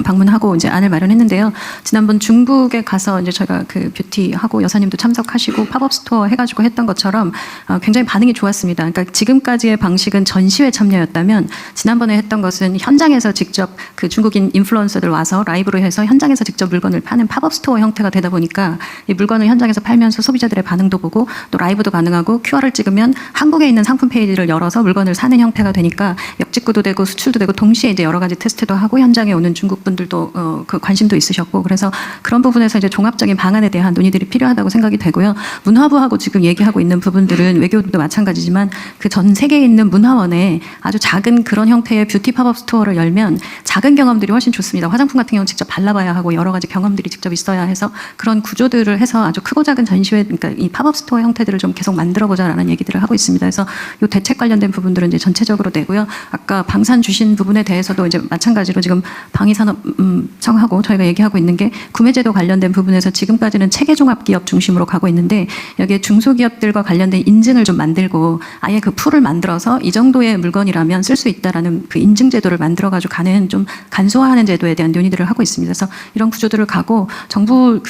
방문하고 이제 안을 마련했는데요. 지난번 중국에 가서 이제 저희가 뷰티하고 여사님도 참석하시고 팝업 스토어 해가지고 했던 것처럼 굉장히 반응이 좋았습니다. 그러니까 지금까지의 방식은 전시회 참여였다면 지난번에 했던 것은 현장에서 직접 중국인 인플루언서들 와서 라이브로 해서 현장에서 직접 물건을 파는 팝업 스토어 형태가 되다 보니까 이 물건을 현장에서 팔면서 소비자들의 반응도 보고 또 라이브도 가능하고 QR을 찍으면 한국에 있는 상품 페이지를 열어서 물건을 사는 형태가 되니까 역직구도 되고 수출도 되고 동시에 이제 여러 가지 테스트도 하고 현장에 오는 중국 분들도 관심도 있으셨고 그래서 그런 부분에서 이제 종합적인 방안에 대한 논의들이 필요하다고 생각이 되고요. 문화부하고 지금 얘기하고 있는 부분들은 외교도 마찬가지지만 전 세계에 있는 문화원에 아주 작은 그런 형태의 뷰티 팝업 스토어를 열면 작은 경험들이 훨씬 좋습니다. 화장품 같은 경우는 직접 발라봐야 하고 여러 가지 경험들이 직접 있어야 해서 그런 구조들을 해서 아주 크고 작은 전시회 그러니까 이 팝업 스토어 형태들을 좀 계속 만들어보자라는 얘기 얘기들을 하고 있습니다. 그래서 이 대책 관련된 부분들은 이제 전체적으로 내고요. 아까 방산 주신 부분에 대해서도 이제 마찬가지로 지금 방위산업청하고 저희가 얘기하고 있는 게 구매제도 관련된 부분에서 지금까지는 체계종합기업 중심으로 가고 있는데 여기에 중소기업들과 관련된 인증을 좀 만들고 아예 그 풀을 만들어서 이 정도의 물건이라면 쓸 수 있다라는 그 인증 제도를 만들어가지고 가는 좀 간소화하는 제도에 대한 논의들을 하고 있습니다. 그래서 이런 구조들을 가고 정부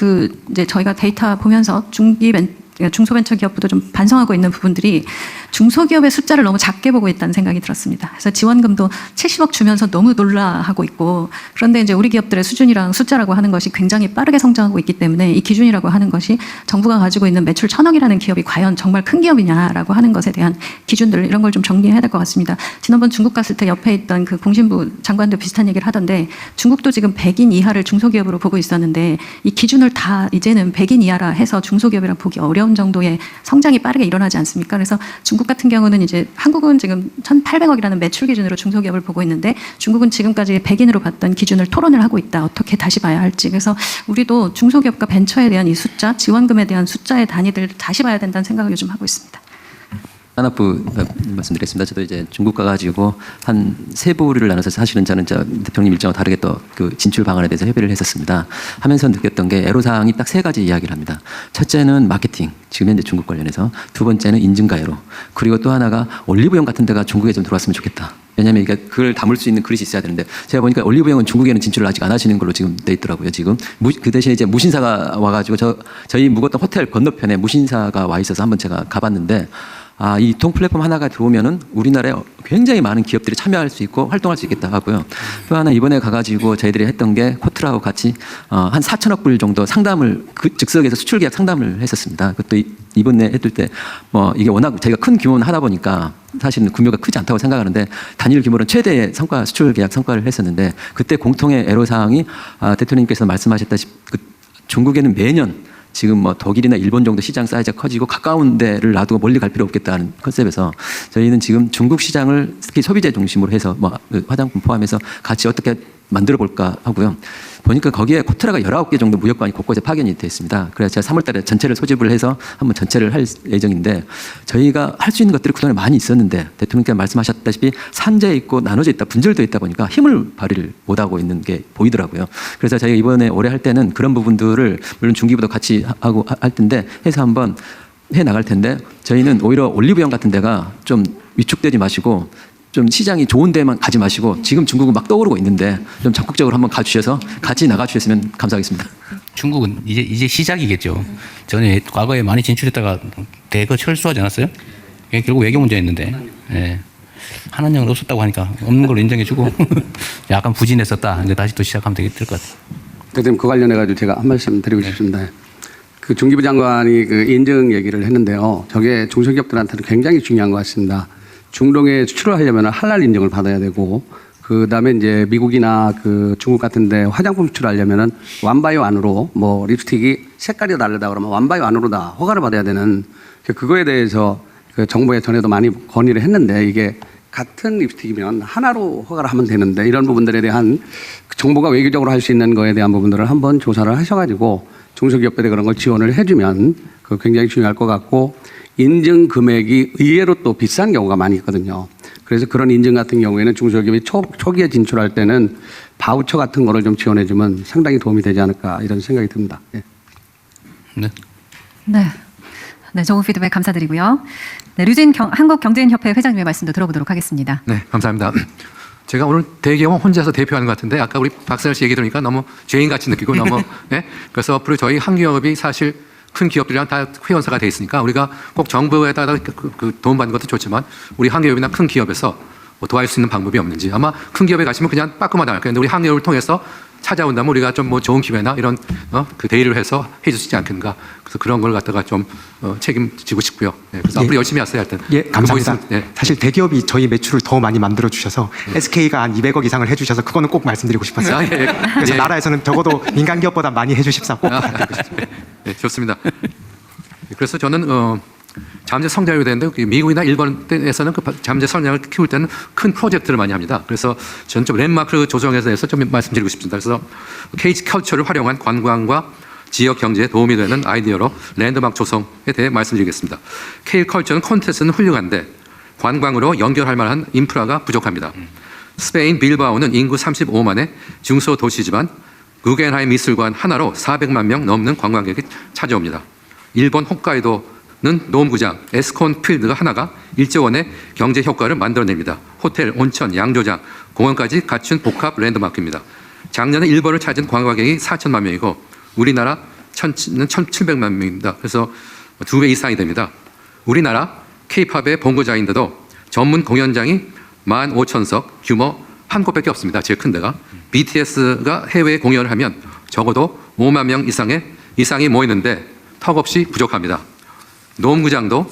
이제 저희가 데이터 보면서 중소벤처기업부도 좀 반성하고 있는 부분들이 중소기업의 숫자를 너무 작게 보고 있다는 생각이 들었습니다. 그래서 지원금도 70억 주면서 너무 놀라하고 있고 그런데 이제 우리 기업들의 수준이랑 숫자라고 하는 것이 굉장히 빠르게 성장하고 있기 때문에 이 기준이라고 하는 것이 정부가 가지고 있는 매출 1,000억이라는 기업이 과연 정말 큰 기업이냐라고 하는 것에 대한 기준들 이런 걸 좀 정리해야 될 것 같습니다. 지난번 중국 갔을 때 옆에 있던 그 공신부 장관도 비슷한 얘기를 하던데 중국도 지금 100인 이하를 중소기업으로 보고 있었는데 이 기준을 다 이제는 100인 이하라 해서 중소기업이라 보기 어려운 정도의 성장이 빠르게 일어나지 않습니까? 그래서 중국 같은 경우는 이제 한국은 지금 1,800억이라는 매출 기준으로 중소기업을 보고 있는데 중국은 지금까지 100인으로 봤던 기준을 토론을 하고 있다. 어떻게 다시 봐야 할지. 그래서 우리도 중소기업과 벤처에 대한 이 숫자, 지원금에 대한 숫자의 단위들 다시 봐야 된다는 생각을 요즘 하고 있습니다. 산업부 말씀드리겠습니다. 저도 이제 중국 가가지고 한 세 부를 나눠서 사실은 저는 대통령 일정과 다르게 또 그 진출 방안에 대해서 협의를 했었습니다. 하면서 느꼈던 게 애로사항이 딱 세 가지 이야기를 합니다. 첫째는 마케팅, 지금 현재 중국 관련해서. 두 번째는 인증가이로. 그리고 또 하나가 올리브영 같은 데가 중국에 좀 들어왔으면 좋겠다. 왜냐하면 이게 그걸 담을 수 있는 그릇이 있어야 되는데 제가 보니까 올리브영은 중국에는 진출을 아직 안 하시는 걸로 지금 돼 있더라고요. 지금 그 대신에 이제 무신사가 와가지고 저희 묵었던 호텔 건너편에 무신사가 와 있어서 한번 제가 가봤는데 이 유통 플랫폼 하나가 들어오면은 우리나라에 굉장히 많은 기업들이 참여할 수 있고 활동할 수 있겠다 하고요. 또 하나 이번에 가가지고 저희들이 했던 게 코트라하고 같이 한 4천억 불 정도 상담을 즉석에서 수출 계약 상담을 했었습니다. 그것도 이번에 했을 때 이게 워낙 저희가 큰 규모는 하다 보니까 사실은 규모가 크지 않다고 생각하는데 단일 규모는 최대의 수출 계약 성과를 했었는데 그때 공통의 애로사항이 대통령님께서 말씀하셨다시피 중국에는 매년 지금 독일이나 일본 정도 시장 사이즈가 커지고 가까운 데를 놔두고 멀리 갈 필요 없겠다는 컨셉에서 저희는 지금 중국 시장을 특히 소비재 중심으로 해서 화장품 포함해서 같이 어떻게 만들어 볼까 하고요. 보니까 거기에 코트라가 19개 정도 무역관이 곳곳에 파견이 되어 있습니다. 그래서 제가 3월 달에 전체를 소집을 해서 한번 전체를 할 예정인데 저희가 할 수 있는 것들이 그동안에 많이 있었는데 대통령께서 말씀하셨다시피 산재에 있고 나눠져 있다, 분절되어 있다 보니까 힘을 발휘를 못하고 있는 게 보이더라고요. 그래서 저희가 이번에 올해 할 때는 그런 부분들을 물론 중기부도 같이 하고 할 텐데 해서 한번 해 나갈 텐데 저희는 오히려 올리브영 같은 데가 좀 위축되지 마시고 좀 시장이 좋은 데만 가지 마시고 지금 중국은 막 떠오르고 있는데 좀 적극적으로 한번 가주셔서 같이 나가주셨으면 감사하겠습니다. 중국은 이제 시작이겠죠. 저는 과거에 많이 진출했다가 대거 철수하지 않았어요? 결국 외교 문제였는데 예. 하나님은 없었다고 하니까 없는 걸로 인정해주고 약간 부진했었다. 이제 다시 또 시작하면 될 것 같아요. 그다음 그 관련해가지고 제가 한 말씀 드리고 싶습니다. 그 중기부 장관이 그 인증 얘기를 했는데요. 저게 중소기업들한테는 굉장히 중요한 것 같습니다. 중동에 수출을 하려면 할랄 인증을 받아야 되고, 그 다음에 이제 미국이나 그 중국 같은데 화장품 수출하려면은 완바이오 안으로 립스틱이 색깔이 다르다 그러면 완바이오 안으로 다 허가를 받아야 되는 그거에 대해서 그 정부에 전에도 많이 건의를 했는데 이게 같은 립스틱이면 하나로 허가를 하면 되는데 이런 부분들에 대한 정부가 외교적으로 할 수 있는 거에 대한 부분들을 한번 조사를 하셔가지고 중소기업들에 그런 걸 지원을 해주면 그 굉장히 중요할 것 같고 인증 금액이 의외로 또 비싼 경우가 많이 있거든요. 그래서 그런 인증 같은 경우에는 중소기업이 초기에 진출할 때는 바우처 같은 거를 좀 지원해주면 상당히 도움이 되지 않을까 이런 생각이 듭니다. 예. 네, 좋은 피드백 감사드리고요. 네, 류진 한국경제인협회 회장님의 말씀도 들어보도록 하겠습니다. 네, 감사합니다. 제가 오늘 대경을 혼자서 대표하는 것 같은데 아까 우리 박선일 씨 얘기 들으니까 너무 죄인같이 느끼고 너무 그래서 앞으로 저희 한기업이 사실 큰 기업들이랑 다 회원사가 돼 있으니까 우리가 꼭 정부에다가 도움 받는 것도 좋지만 우리 한기업이나 큰 기업에서 도와줄 수 있는 방법이 없는지 아마 큰 기업에 가시면 그냥 빠끔하다. 그런데 우리 한기업을 통해서 찾아온다면 우리가 좀 좋은 기회나 이런 그 대의를 해서 해줄 수 있지 않겠는가. 그래서 그런 걸 갖다가 좀 책임지고 싶고요. 그래서 앞으로 열심히 하세요. 하여튼. 감사합니다. 사실 대기업이 저희 매출을 더 많이 만들어 주셔서 SK가 한 200억 이상을 해주셔서 그거는 꼭 말씀드리고 싶었어요. 그래서 나라에서는 적어도 민간 기업보다 많이 해주십사 꼭 부탁드리고 싶습니다. 네, 좋습니다. 그래서 저는 잠재 성장이 되는데 미국이나 일본에서는 그 잠재 성장을 키울 때는 큰 프로젝트를 많이 합니다. 그래서 저는 좀 랜드마크 조정에 대해서 좀 말씀드리고 싶습니다. 그래서 케이지 컬처를 활용한 관광과 지역 경제에 도움이 되는 아이디어로 랜드마크 조성에 대해 말씀드리겠습니다. K컬처는 콘테스트는 훌륭한데 관광으로 연결할 만한 인프라가 부족합니다. 스페인 빌바오는 인구 35만의 중소도시지만 구겐하임 미술관 하나로 400만 명 넘는 관광객이 찾아옵니다. 일본 홋카이도는 노무구장, 에스콘 필드가 하나가 1조 원의 경제 효과를 만들어냅니다. 호텔, 온천, 양조장, 공원까지 갖춘 복합 랜드마크입니다. 작년에 일본을 찾은 관광객이 4천만 명이고 우리나라 1,700만 명입니다. 그래서 2배 이상이 됩니다. 우리나라 K-팝의 본고장인데도 전문 공연장이 15,000석, 규모 한 곳밖에 없습니다. 제일 큰 데가. BTS가 해외 공연을 하면 적어도 5만 명 이상이 모이는데 턱없이 부족합니다. 노무구장도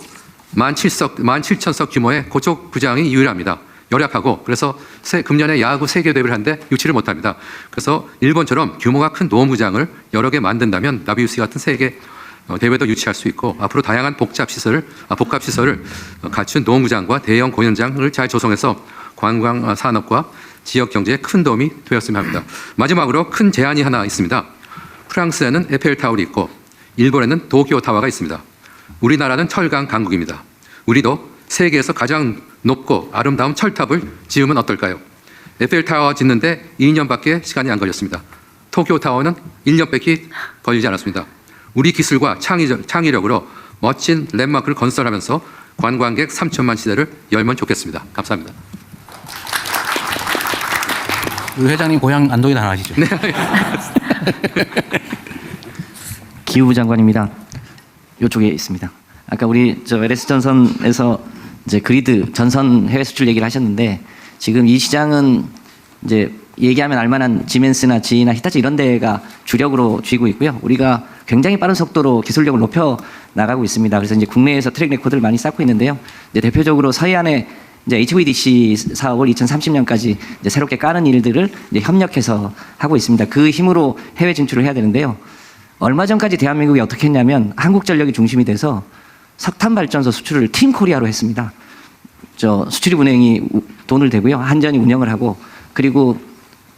17,000석 규모의 그쪽 구장이 유일합니다. 열악하고 그래서 금년에 야구 세계 대회를 하는데 유치를 못합니다. 그래서 일본처럼 규모가 큰 노무구장을 여러 개 만든다면 WC 같은 세계 대회도 유치할 수 있고 앞으로 다양한 복합시설을 갖춘 노무구장과 대형 공연장을 잘 조성해서 관광 산업과 지역 경제에 큰 도움이 되었으면 합니다. 마지막으로 큰 제안이 하나 있습니다. 프랑스에는 에펠타워가 있고 일본에는 도쿄타워가 있습니다. 우리나라는 철강 강국입니다. 우리도 세계에서 가장 높고 아름다운 철탑을 지으면 어떨까요? 에펠타워 짓는데 2년밖에 시간이 안 걸렸습니다. 도쿄타워는 1년밖에 걸리지 않았습니다. 우리 기술과 창의력으로 멋진 랜드마크를 건설하면서 관광객 3천만 시대를 열면 좋겠습니다. 감사합니다. 우리 회장님 고향 안동이나 하나 하시죠. 네. 기후부 장관입니다. 이쪽에 있습니다. 아까 우리 LS 전선에서 이제 그리드 전선 해외 수출 얘기를 하셨는데 지금 이 시장은 이제 얘기하면 알만한 지멘스나 지나 히타치 이런 데가 주력으로 쥐고 있고요. 우리가 굉장히 빠른 속도로 기술력을 높여 나가고 있습니다. 그래서 이제 국내에서 트랙 레코드를 많이 쌓고 있는데요. 이제 대표적으로 서해안에 이제 HVDC 사업을 2030년까지 이제 새롭게 까는 일들을 이제 협력해서 하고 있습니다. 그 힘으로 해외 진출을 해야 되는데요. 얼마 전까지 대한민국이 어떻게 했냐면 한국전력이 중심이 돼서 석탄 발전소 수출을 팀 코리아로 했습니다. 수출입은행이 돈을 대고요. 한전이 운영을 하고 그리고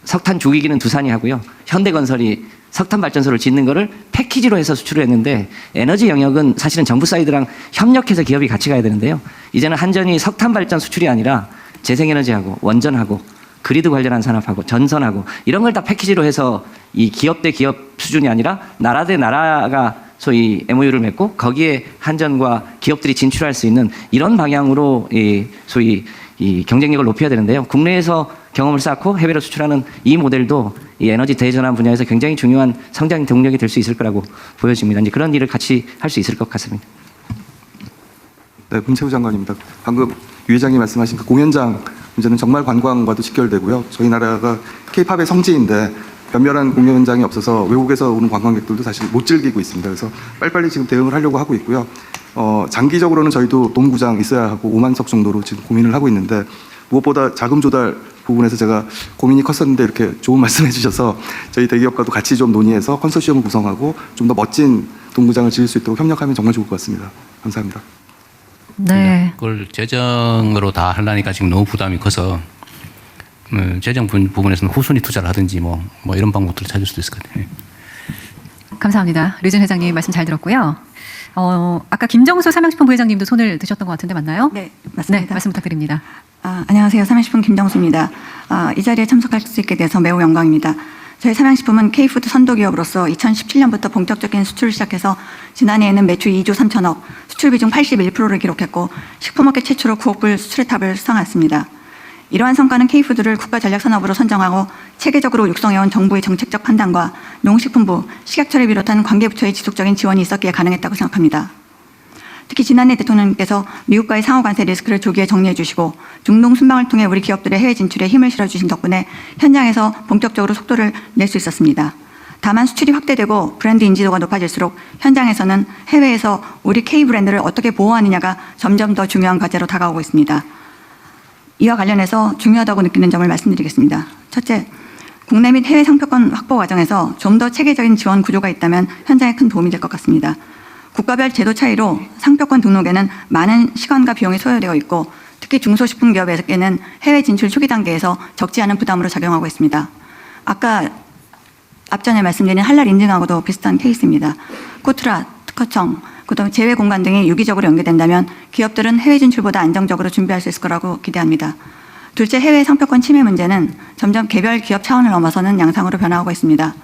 석탄 조기기는 두산이 하고요. 현대건설이 석탄 발전소를 짓는 거를 패키지로 해서 수출을 했는데 에너지 영역은 사실은 정부 사이드랑 협력해서 기업이 같이 가야 되는데요. 이제는 한전이 석탄 발전 수출이 아니라 재생에너지하고 원전하고 그리드 관련한 산업하고 전선하고 이런 걸 다 패키지로 해서 이 기업 대 기업 수준이 아니라 나라 대 나라가 소위 MOU를 맺고 거기에 한전과 기업들이 진출할 수 있는 이런 방향으로 소위 이 경쟁력을 높여야 되는데요. 국내에서 경험을 쌓고 해외로 수출하는 이 모델도 이 에너지 대전환 분야에서 굉장히 중요한 성장 동력이 될 수 있을 거라고 보여집니다. 이제 그런 일을 같이 할 수 있을 것 같습니다. 네, 문채우 장관입니다. 방금 유 회장님 말씀하신 그 공연장 문제는 정말 관광과도 직결되고요. 저희 나라가 K-팝의 성지인데 면밀한 공연장이 없어서 외국에서 오는 관광객들도 사실 못 즐기고 있습니다. 그래서 빨리빨리 지금 대응을 하려고 하고 있고요. 장기적으로는 저희도 노무구장 있어야 하고 5만 석 정도로 지금 고민을 하고 있는데 무엇보다 자금 조달 부분에서 제가 고민이 컸었는데 이렇게 좋은 말씀해 주셔서 저희 대기업과도 같이 좀 논의해서 컨소시엄을 구성하고 좀 더 멋진 동구장을 지을 수 있도록 협력하면 정말 좋을 것 같습니다. 감사합니다. 네. 그걸 재정으로 다 하려니까 지금 너무 부담이 커서 재정 부분에서는 후순위 투자를 하든지 뭐 이런 방법들을 찾을 수도 있을 것 같아요. 감사합니다. 류진 회장님 말씀 잘 들었고요. 아까 김정수 삼양식품 부회장님도 손을 드셨던 것 같은데 맞나요? 네, 맞습니다. 네, 말씀 부탁드립니다. 안녕하세요. 삼양식품 김정수입니다. 이 자리에 참석할 수 있게 돼서 매우 영광입니다. 저희 삼양식품은 K푸드 선도기업으로서 2017년부터 본격적인 수출을 시작해서 지난해에는 매출 2조 3천억, 수출 비중 81%를 기록했고 식품업계 최초로 9억 불 수출의 탑을 수상했습니다. 이러한 성과는 K푸드를 국가전략산업으로 선정하고 체계적으로 육성해온 정부의 정책적 판단과 농식품부, 식약처를 비롯한 관계부처의 지속적인 지원이 있었기에 가능했다고 생각합니다. 특히 지난해 대통령님께서 미국과의 상호관세 리스크를 조기에 정리해 주시고 중동 순방을 통해 우리 기업들의 해외 진출에 힘을 실어주신 덕분에 현장에서 본격적으로 속도를 낼 수 있었습니다. 다만 수출이 확대되고 브랜드 인지도가 높아질수록 현장에서는 해외에서 우리 K브랜드를 어떻게 보호하느냐가 점점 더 중요한 과제로 다가오고 있습니다. 이와 관련해서 중요하다고 느끼는 점을 말씀드리겠습니다. 첫째, 국내 및 해외 상표권 확보 과정에서 좀 더 체계적인 지원 구조가 있다면 현장에 큰 도움이 될 것 같습니다. 국가별 제도 차이로 상표권 등록에는 많은 시간과 비용이 소요되어 있고 특히 중소식품기업에게는 해외 진출 초기 단계에서 적지 않은 부담으로 작용하고 있습니다. 아까 앞전에 말씀드린 할랄 인증하고도 비슷한 케이스입니다. 코트라, 특허청, 그다음 제외 공간 등이 유기적으로 연계된다면 기업들은 해외 진출보다 안정적으로 준비할 수 있을 거라고 기대합니다. 둘째, 해외 상표권 침해 문제는 점점 개별 기업 차원을 넘어서는 양상으로 변화하고 있습니다.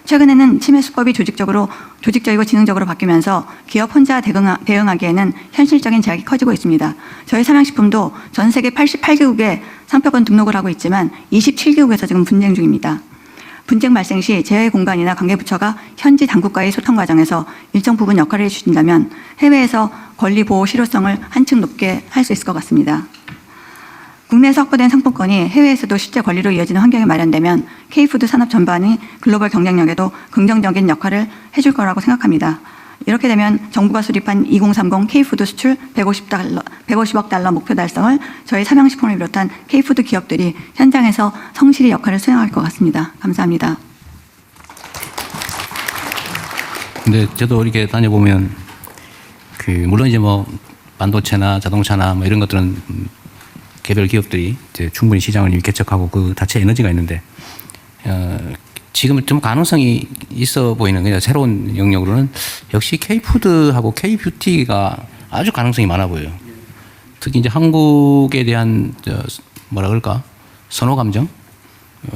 최근에는 침해 수법이 조직적이고 지능적으로 바뀌면서 기업 혼자 대응하기에는 현실적인 제약이 커지고 있습니다. 저희 삼양식품도 전 세계 88개국에 상표권 등록을 하고 있지만 27개국에서 지금 분쟁 중입니다. 분쟁 발생 시 제외 공간이나 관계부처가 현지 당국과의 소통 과정에서 일정 부분 역할을 해주신다면 해외에서 권리 보호 실효성을 한층 높게 할 수 있을 것 같습니다. 국내에서 확보된 상품권이 해외에서도 실제 권리로 이어지는 환경이 마련되면 K푸드 산업 전반이 글로벌 경쟁력에도 긍정적인 역할을 해줄 거라고 생각합니다. 이렇게 되면 정부가 수립한 2030 K푸드 수출 150억 달러 목표 달성을 저희 삼양식품을 비롯한 K푸드 기업들이 현장에서 성실히 역할을 수행할 것 같습니다. 감사합니다. 근데 저도 이렇게 다녀보면 물론 이제 뭐 반도체나 자동차나 뭐 이런 것들은 개별 기업들이 이제 충분히 시장을 이미 개척하고 그 자체 에너지가 있는데 지금 좀 가능성이 있어 보이는 그냥 새로운 영역으로는 역시 K푸드하고 K뷰티가 아주 가능성이 많아 보여요. 특히 이제 한국에 대한 뭐라 그럴까 선호 감정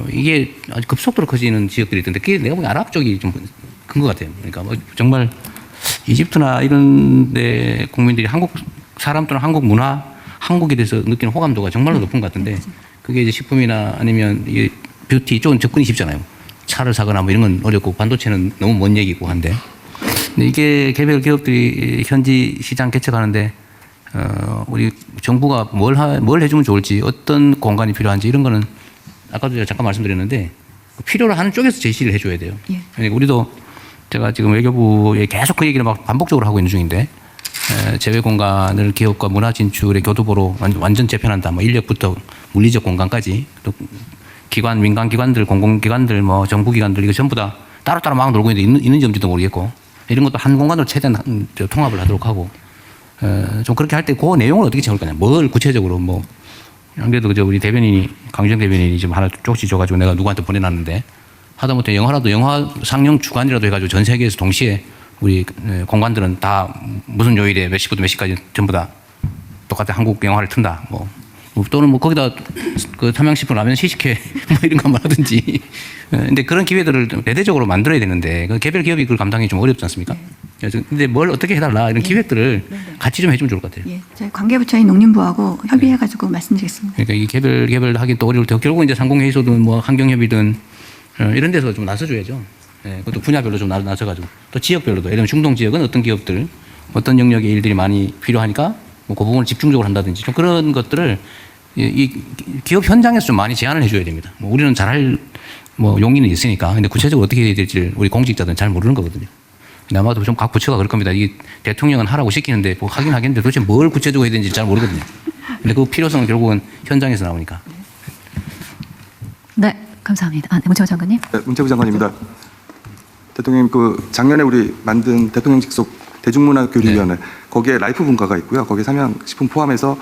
이게 아주 급속도로 커지는 지역들이 있던데 그게 내가 보기엔 아랍 쪽이 좀 큰 것 같아요. 그러니까 뭐 정말 이집트나 이런 데 국민들이 한국 사람 또는 한국 문화 한국에 대해서 느끼는 호감도가 정말로 높은 것 같은데 그게 이제 식품이나 아니면 이 뷰티 이쪽은 접근이 쉽잖아요. 차를 사거나 뭐 이런 건 어렵고 반도체는 너무 먼 얘기고 한데 근데 이게 개별 기업들이 현지 시장 개척하는데 우리 정부가 뭘 해주면 좋을지 어떤 공간이 필요한지 이런 거는 아까도 제가 잠깐 말씀드렸는데 필요로 하는 쪽에서 제시를 해줘야 돼요. 예. 그러니까 우리도 제가 지금 외교부에 계속 그 얘기를 막 반복적으로 하고 있는 중인데 제외 공간을 기업과 문화 진출의 교두보로 완전 재편한다. 뭐 인력부터 물리적 공간까지 또 기관, 민간 기관들, 공공기관들, 뭐 정부기관들 이거 전부 다 따로따로 막 놀고 있는지 없는지도 모르겠고 이런 것도 한 공간으로 최대한 통합을 하도록 하고 좀 그렇게 할 때 그 내용을 어떻게 채울 거냐. 뭘 구체적으로 뭐 안 그래도 그저 우리 대변인이 강주정 대변인이 지금 하나 쪽지 줘가지고 내가 누구한테 보내놨는데 하다못해 영화라도 영화 상영 주간이라도 해가지고 전 세계에서 동시에 우리 공간들은 다 무슨 요일에 몇 시부터 몇 시까지 전부 다 똑같은 한국 영화를 튼다. 뭐 또는 뭐 거기다 그 삼양식품 라면 시식회 뭐 이런 거 한번 하든지. 근데 그런 기회들을 대대적으로 만들어야 되는데 그 개별 기업이 그걸 감당하기 좀 어렵지 않습니까? 그래서 근데 뭘 어떻게 해달라 이런 기획들을 같이 좀 해주면 좋을 것 같아요. 예, 저희 관계부처인 농림부하고 협의해가지고 말씀드리겠습니다. 그러니까 이 개별 하긴 또 어려울 때 결국은 이제 상공회의소든 뭐 환경협의든 이런 데서 좀 나서줘야죠. 네, 그것도 분야별로 좀 나서가지고 또 지역별로도 예를 들면 중동 지역은 어떤 기업들 어떤 영역의 일들이 많이 필요하니까 뭐 그 부분을 집중적으로 한다든지 좀 그런 것들을 이 기업 현장에서 좀 많이 제안을 해줘야 됩니다. 뭐 우리는 잘할 뭐 용기는 있으니까 근데 구체적으로 어떻게 해야 될지 우리 공직자들은 잘 모르는 거거든요. 근데 아마도 좀 각 부처가 그럴 겁니다. 이 대통령은 하라고 시키는데 뭐 하긴 하겠는데 도대체 뭘 구체적으로 해야 되는지 잘 모르거든요. 근데 그 필요성은 결국은 현장에서 나오니까. 네, 감사합니다. 네, 문체부 장관님. 네, 문체부 장관입니다. 대통령님 그 작년에 우리 만든 대통령 직속 대중문화교류위원회 거기에 라이프 분과가 있고요. 거기에 삼양식품 포함해서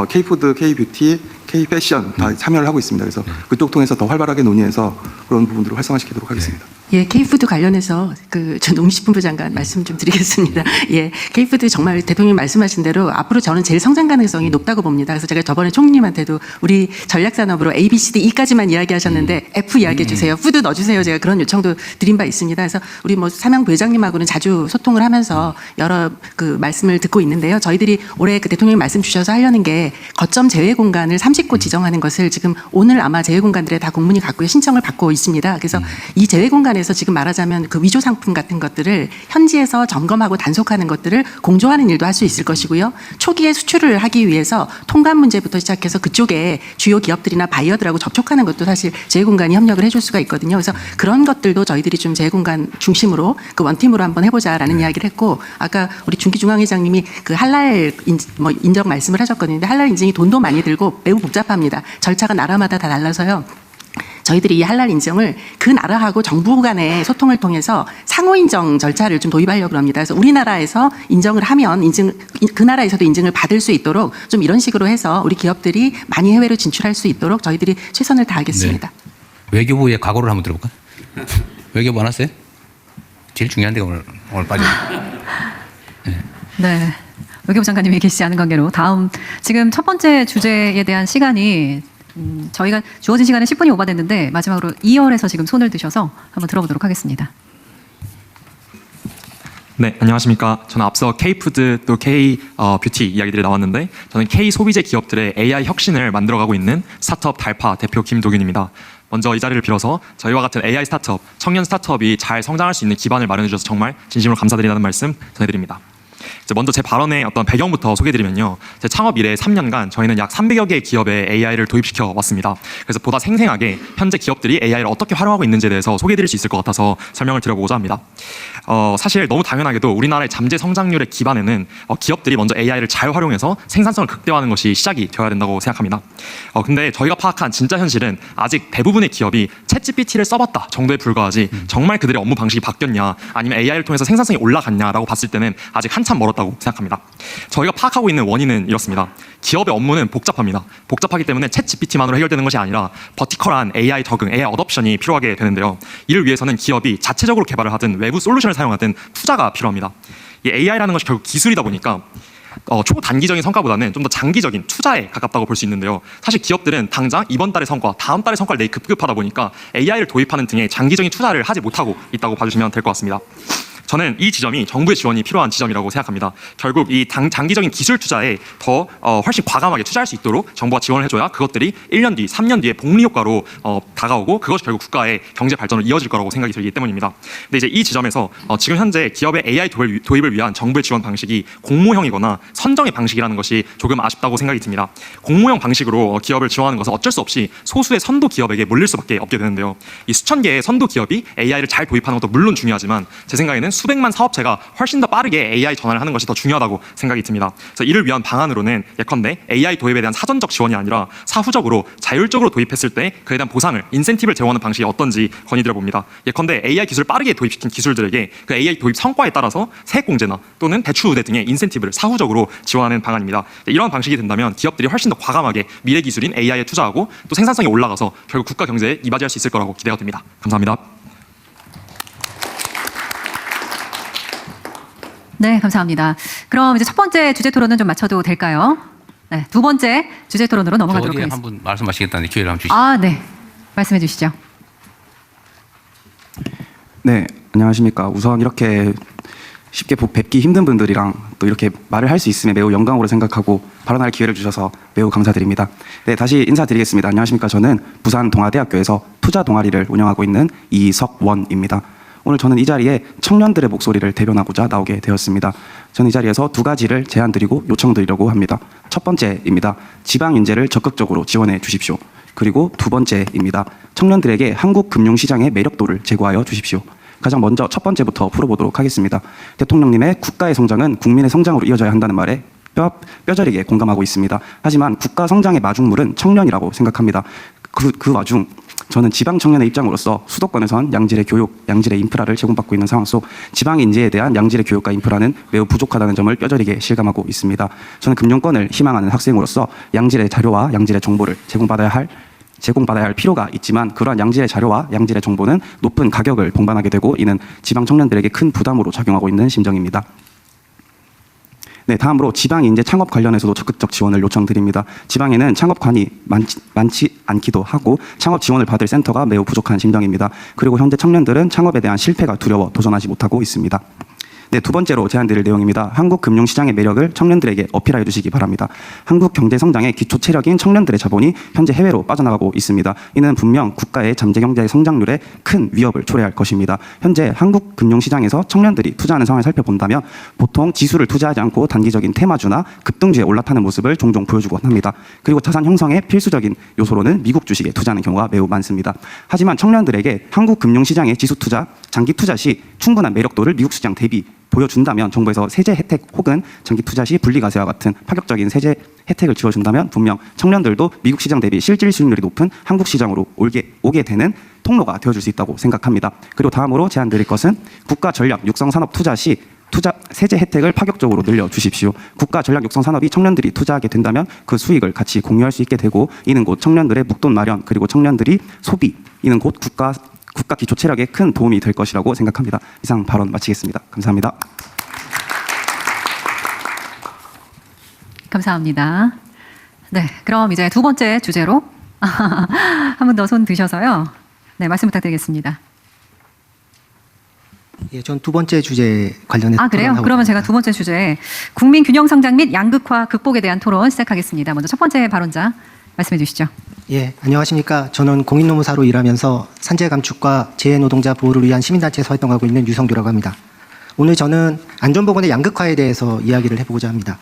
K푸드, K뷰티, K패션 다 참여를 하고 있습니다. 그래서 그쪽 통해서 더 활발하게 논의해서 그런 부분들을 활성화시키도록 하겠습니다. 예, K푸드 관련해서 저 농식품부 장관 말씀 좀 드리겠습니다. 예, K푸드 정말 대통령님 말씀하신 대로 앞으로 저는 제일 성장 가능성이 높다고 봅니다. 그래서 제가 저번에 총리님한테도 우리 전략산업으로 A, B, C, D, E까지만 이야기하셨는데 F 이야기해 주세요. 푸드 넣어주세요. 제가 그런 요청도 드린 바 있습니다. 그래서 우리 뭐 삼양 부회장님하고는 자주 소통을 하면서 여러 그 말씀을 듣고 있는데요. 저희들이 올해 그 대통령님 말씀 주셔서 하려는 게 거점 제외 공간을 30곳 지정하는 것을 지금 오늘 아마 제외 공간들에 다 공문이 갔고요. 신청을 받고 있습니다. 그래서 이 제외 공간에서 지금 말하자면 그 위조 상품 같은 것들을 현지에서 점검하고 단속하는 것들을 공조하는 일도 할 수 있을 것이고요. 초기에 수출을 하기 위해서 통관 문제부터 시작해서 그쪽에 주요 기업들이나 바이어들하고 접촉하는 것도 사실 제외 공간이 협력을 해줄 수가 있거든요. 그래서 그런 것들도 저희들이 좀 제외 공간 중심으로 그 원팀으로 한번 해보자라는 이야기를 했고 아까 우리 중기중앙회장님이 그 할랄 인정 말씀을 하셨거든요. 근데 할랄 인증이 돈도 많이 들고 매우 복잡합니다. 절차가 나라마다 다 달라서요. 저희들이 이 할랄 인증을 그 나라하고 정부 간의 소통을 통해서 상호 인정 절차를 좀 도입하려고 합니다. 그래서 우리나라에서 인정을 하면 그 나라에서도 인증을 받을 수 있도록 좀 이런 식으로 해서 우리 기업들이 많이 해외로 진출할 수 있도록 저희들이 최선을 다하겠습니다. 네. 외교부의 각오를 한번 들어볼까요? 외교 보았어요? 제일 중요한 데가 오늘 빠져. 네. 외교부 장관님이 계시지 않은 관계로 다음 지금 첫 번째 주제에 대한 시간이 저희가 주어진 시간은 10분이 오버됐는데 마지막으로 2열에서 지금 손을 드셔서 한번 들어보도록 하겠습니다. 네, 안녕하십니까. 저는 앞서 K푸드 또 K뷰티 이야기들이 나왔는데 저는 K소비재 기업들의 AI 혁신을 만들어가고 있는 스타트업 달파 대표 김도균입니다. 먼저 이 자리를 빌어서 저희와 같은 AI 스타트업, 청년 스타트업이 잘 성장할 수 있는 기반을 마련해 주셔서 정말 진심으로 감사드린다는 말씀 전해드립니다. 먼저 제 발언의 어떤 배경부터 소개해드리면요. 제 창업 이래 3년간 저희는 약 300여 개의 기업에 AI를 도입시켜 왔습니다. 그래서 보다 생생하게 현재 기업들이 AI를 어떻게 활용하고 있는지에 대해서 소개해드릴 수 있을 것 같아서 설명을 드려보고자 합니다. 사실 너무 당연하게도 우리나라의 잠재 성장률의 기반에는 기업들이 먼저 AI를 잘 활용해서 생산성을 극대화하는 것이 시작이 되어야 된다고 생각합니다. 근데 저희가 파악한 진짜 현실은 아직 대부분의 기업이 챗GPT를 써봤다 정도에 불과하지 정말 그들의 업무 방식이 바뀌었냐 아니면 AI를 통해서 생산성이 올라갔냐라고 봤을 때는 아직 한참 멀었다고 생각합니다. 저희가 파악하고 있는 원인은 이렇습니다. 기업의 업무는 복잡합니다. 복잡하기 때문에 챗GPT만으로 해결되는 것이 아니라 버티컬한 AI 적응, AI 어덥션이 필요하게 되는데요. 이를 위해서는 기업이 자체적으로 개발을 하든 외부 솔루션을 사용하든 투자가 필요합니다. 이 AI라는 것이 결국 기술이다 보니까 초단기적인 성과보다는 좀 더 장기적인 투자에 가깝다고 볼 수 있는데요. 사실 기업들은 당장 이번 달의 성과, 다음 달의 성과를 내기 급급하다 보니까 AI를 도입하는 등의 장기적인 투자를 하지 못하고 있다고 봐주시면 될 것 같습니다. 저는 이 지점이 정부의 지원이 필요한 지점이라고 생각합니다. 결국 이 장기적인 기술 투자에 더 훨씬 과감하게 투자할 수 있도록 정부가 지원을 해줘야 그것들이 1년 뒤, 3년 뒤에 복리 효과로 다가오고 그것이 결국 국가의 경제 발전으로 이어질 거라고 생각이 들기 때문입니다. 근데 이제 이 지점에서 지금 현재 기업의 AI 도입을 위한 정부의 지원 방식이 공모형이거나 선정의 방식이라는 것이 조금 아쉽다고 생각이 듭니다. 공모형 방식으로 기업을 지원하는 것은 어쩔 수 없이 소수의 선도 기업에게 몰릴 수밖에 없게 되는데요. 이 수천 개의 선도 기업이 AI를 잘 도입하는 것도 물론 중요하지만 제 생각에는 수백만 사업체가 훨씬 더 빠르게 AI 전환을 하는 것이 더 중요하다고 생각이 듭니다. 그래서 이를 위한 방안으로는 예컨대 AI 도입에 대한 사전적 지원이 아니라 사후적으로 자율적으로 도입했을 때 그에 대한 보상을 인센티브를 제공하는 방식이 어떤지 건의드려 봅니다. 예컨대 AI 기술을 빠르게 도입시킨 기술들에게 그 AI 도입 성과에 따라서 세액공제나 또는 대출 우대 등의 인센티브를 사후적으로 지원하는 방안입니다. 이런 방식이 된다면 기업들이 훨씬 더 과감하게 미래 기술인 AI에 투자하고 또 생산성이 올라가서 결국 국가 경제에 이바지할 수 있을 거라고 기대가 됩니다. 감사합니다. 네, 감사합니다. 그럼 이제 첫 번째 주제 토론은 좀 마쳐도 될까요? 네, 두 번째 주제 토론으로 넘어가도록 저 어디에 하겠습니다. 한분 말씀하시겠다는데 기회를 한번 주시죠. 아, 네. 말씀해 주시죠. 네, 안녕하십니까. 우선 이렇게 쉽게 뵙기 힘든 분들이랑 또 이렇게 말을 할 수 있음에 매우 영광으로 생각하고 발언할 기회를 주셔서 매우 감사드립니다. 네, 다시 인사드리겠습니다. 안녕하십니까. 저는 부산 동아대학교에서 투자 동아리를 운영하고 있는 이석원입니다. 오늘 저는 이 자리에 청년들의 목소리를 대변하고자 나오게 되었습니다. 저는 이 자리에서 두 가지를 제안드리고 요청드리려고 합니다. 첫 번째입니다. 지방 인재를 적극적으로 지원해 주십시오. 그리고 두 번째입니다. 청년들에게 한국 금융시장의 매력도를 제고하여 주십시오. 가장 먼저 첫 번째부터 풀어보도록 하겠습니다. 대통령님의 국가의 성장은 국민의 성장으로 이어져야 한다는 말에 뼈저리게 공감하고 있습니다. 하지만 국가 성장의 마중물은 청년이라고 생각합니다. 그 와중 저는 지방 청년의 입장으로서 수도권에선 양질의 교육, 양질의 인프라를 제공받고 있는 상황 속 지방 인재에 대한 양질의 교육과 인프라는 매우 부족하다는 점을 뼈저리게 실감하고 있습니다. 저는 금융권을 희망하는 학생으로서 양질의 자료와 양질의 정보를 제공받아야 할 필요가 있지만 그러한 양질의 자료와 양질의 정보는 높은 가격을 동반하게 되고 이는 지방 청년들에게 큰 부담으로 작용하고 있는 심정입니다. 네, 다음으로 지방 인재 창업 관련해서도 적극적 지원을 요청드립니다. 지방에는 창업관이 많지 않기도 하고 창업 지원을 받을 센터가 매우 부족한 심정입니다. 그리고 현재 청년들은 창업에 대한 실패가 두려워 도전하지 못하고 있습니다. 네, 두 번째로 제안드릴 내용입니다. 한국 금융시장의 매력을 청년들에게 어필하여 주시기 바랍니다. 한국 경제 성장의 기초 체력인 청년들의 자본이 현재 해외로 빠져나가고 있습니다. 이는 분명 국가의 잠재 경제의 성장률에 큰 위협을 초래할 것입니다. 현재 한국 금융시장에서 청년들이 투자하는 상황을 살펴본다면 보통 지수를 투자하지 않고 단기적인 테마주나 급등주에 올라타는 모습을 종종 보여주곤 합니다. 그리고 자산 형성의 필수적인 요소로는 미국 주식에 투자하는 경우가 매우 많습니다. 하지만 청년들에게 한국 금융시장의 지수 투자, 장기 투자 시 충분한 매력도를 미국 시장 대비 보여준다면 정부에서 세제 혜택 혹은 장기 투자 시 분리과세와 같은 파격적인 세제 혜택을 지어준다면 분명 청년들도 미국 시장 대비 실질 수익률이 높은 한국 시장으로 오게 되는 통로가 되어줄 수 있다고 생각합니다. 그리고 다음으로 제안드릴 것은 국가 전략 육성 산업 투자 시 세제 혜택을 파격적으로 늘려주십시오. 국가 전략 육성 산업이 청년들이 투자하게 된다면 그 수익을 같이 공유할 수 있게 되고 이는 곧 청년들의 목돈 마련 그리고 청년들이 소비 이는 곧 국가 국가 기초 체력에 큰 도움이 될 것이라고 생각합니다. 이상 발언 마치겠습니다. 감사합니다. 감사합니다. 네, 그럼 이제 두 번째 주제로 한 분 더 손 드셔서요. 네, 말씀 부탁드리겠습니다. 예, 전 두 번째 주제 관련해서 아, 그래요? 토론하고 그러면 제가 있습니다. 두 번째 주제 국민 균형 성장 및 양극화 극복에 대한 토론 시작하겠습니다. 먼저 첫 번째 발언자 말씀해 주시죠. 예, 안녕하십니까. 저는 공인노무사로 일하면서 산재 감축과 재해 노동자 보호를 위한 시민단체에서 활동하고 있는 유성규라고 합니다. 오늘 저는 안전보건의 양극화에 대해서 이야기를 해보고자 합니다.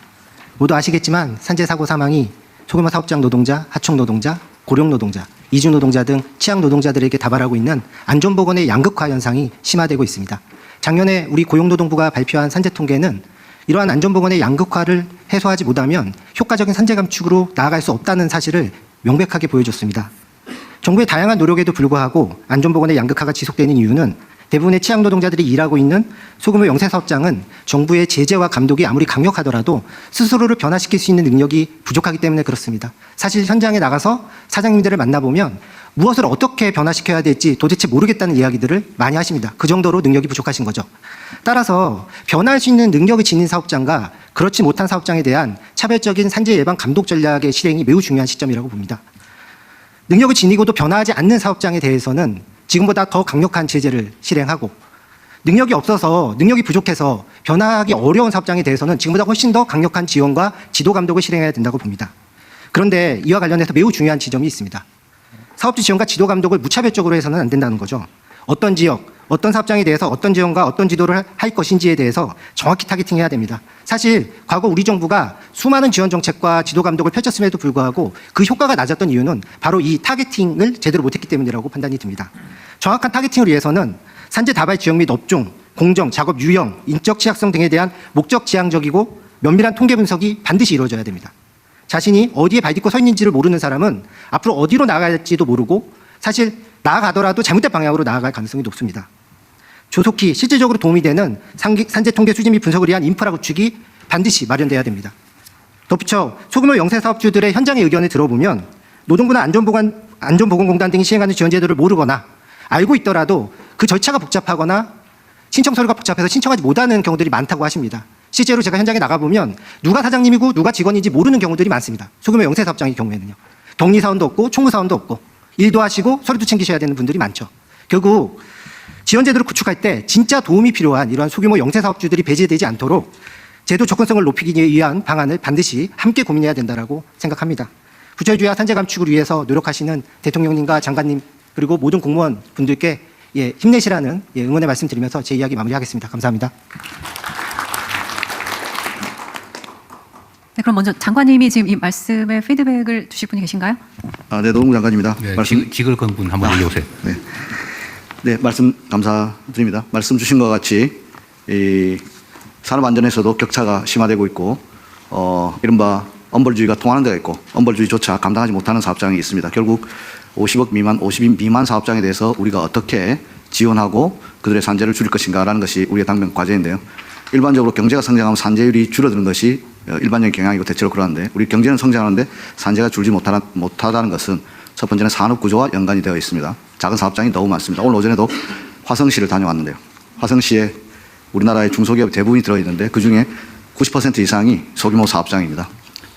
모두 아시겠지만 산재 사고 사망이 소규모 사업장 노동자, 하청 노동자, 고령 노동자, 이주 노동자 등 취약 노동자들에게 다발하고 있는 안전보건의 양극화 현상이 심화되고 있습니다. 작년에 우리 고용노동부가 발표한 산재 통계는 이러한 안전보건의 양극화를 해소하지 못하면 효과적인 산재 감축으로 나아갈 수 없다는 사실을 명백하게 보여줬습니다. 정부의 다양한 노력에도 불구하고 안전보건의 양극화가 지속되는 이유는 대부분의 취약 노동자들이 일하고 있는 소규모 영세사업장은 정부의 제재와 감독이 아무리 강력하더라도 스스로를 변화시킬 수 있는 능력이 부족하기 때문에 그렇습니다. 사실 현장에 나가서 사장님들을 만나보면 무엇을 어떻게 변화시켜야 될지 도대체 모르겠다는 이야기들을 많이 하십니다. 그 정도로 능력이 부족하신 거죠. 따라서 변화할 수 있는 능력을 지닌 사업장과 그렇지 못한 사업장에 대한 차별적인 산재 예방 감독 전략의 실행이 매우 중요한 시점이라고 봅니다. 능력을 지니고도 변화하지 않는 사업장에 대해서는 지금보다 더 강력한 제재를 실행하고 능력이 없어서 능력이 부족해서 변화하기 어려운 사업장에 대해서는 지금보다 훨씬 더 강력한 지원과 지도 감독을 실행해야 된다고 봅니다. 그런데 이와 관련해서 매우 중요한 지점이 있습니다. 사업주 지원과 지도 감독을 무차별적으로 해서는 안 된다는 거죠. 어떤 지역, 어떤 사업장에 대해서 어떤 지원과 어떤 지도를 할 것인지에 대해서 정확히 타겟팅해야 됩니다. 사실 과거 우리 정부가 수많은 지원 정책과 지도 감독을 펼쳤음에도 불구하고 그 효과가 낮았던 이유는 바로 이 타겟팅을 제대로 못했기 때문이라고 판단이 듭니다. 정확한 타겟팅을 위해서는 산재 다발 지역 및 업종, 공정, 작업 유형, 인적 취약성 등에 대한 목적 지향적이고 면밀한 통계 분석이 반드시 이루어져야 됩니다. 자신이 어디에 발 딛고 서 있는지를 모르는 사람은 앞으로 어디로 나아갈지도 모르고 사실 나아가더라도 잘못된 방향으로 나아갈 가능성이 높습니다. 조속히 실질적으로 도움이 되는 산재 통계 수집 및 분석을 위한 인프라 구축이 반드시 마련돼야 됩니다. 덧붙여 소규모 영세사업주들의 현장의 의견을 들어보면 노동부나 안전보건공단 등이 시행하는 지원 제도를 모르거나 알고 있더라도 그 절차가 복잡하거나 신청 서류가 복잡해서 신청하지 못하는 경우들이 많다고 하십니다. 실제로 제가 현장에 나가보면 누가 사장님이고 누가 직원인지 모르는 경우들이 많습니다. 소규모 영세사업장의 경우에는요. 격리사원도 없고 총무사원도 없고 일도 하시고 서류도 챙기셔야 되는 분들이 많죠. 결국 지원 제도를 구축할 때 진짜 도움이 필요한 이러한 소규모 영세사업주들이 배제되지 않도록 제도 접근성을 높이기 위한 방안을 반드시 함께 고민해야 된다고 생각합니다. 부철주의와 산재 감축을 위해서 노력하시는 대통령님과 장관님 그리고 모든 공무원 분들께 힘내시라는 응원의 말씀 드리면서 제 이야기 마무리하겠습니다. 감사합니다. 네, 그럼 먼저 장관님이 지금 이 말씀에 피드백을 주실 분이 계신가요? 네, 노동부 장관입니다. 네, 직을 건 분 한번 얘기해 보세요. 네, 말씀 감사드립니다. 말씀 주신 것 같이 이 산업안전에서도 격차가 심화되고 있고 이른바 엄벌주의가 통하는 데가 있고 엄벌주의조차 감당하지 못하는 사업장이 있습니다. 결국 50억 미만, 50인 미만 사업장에 대해서 우리가 어떻게 지원하고 그들의 산재를 줄일 것인가라는 것이 우리의 당면 과제인데요. 일반적으로 경제가 성장하면 산재율이 줄어드는 것이 일반적인 경향이고 대체로 그러는데 우리 경제는 성장하는데 산재가 줄지 못하다는 것은 첫 번째는 산업 구조와 연관이 되어 있습니다. 작은 사업장이 너무 많습니다. 오늘 오전에도 화성시를 다녀왔는데요. 화성시에 우리나라의 중소기업 대부분이 들어있는데 그중에 90% 이상이 소규모 사업장입니다.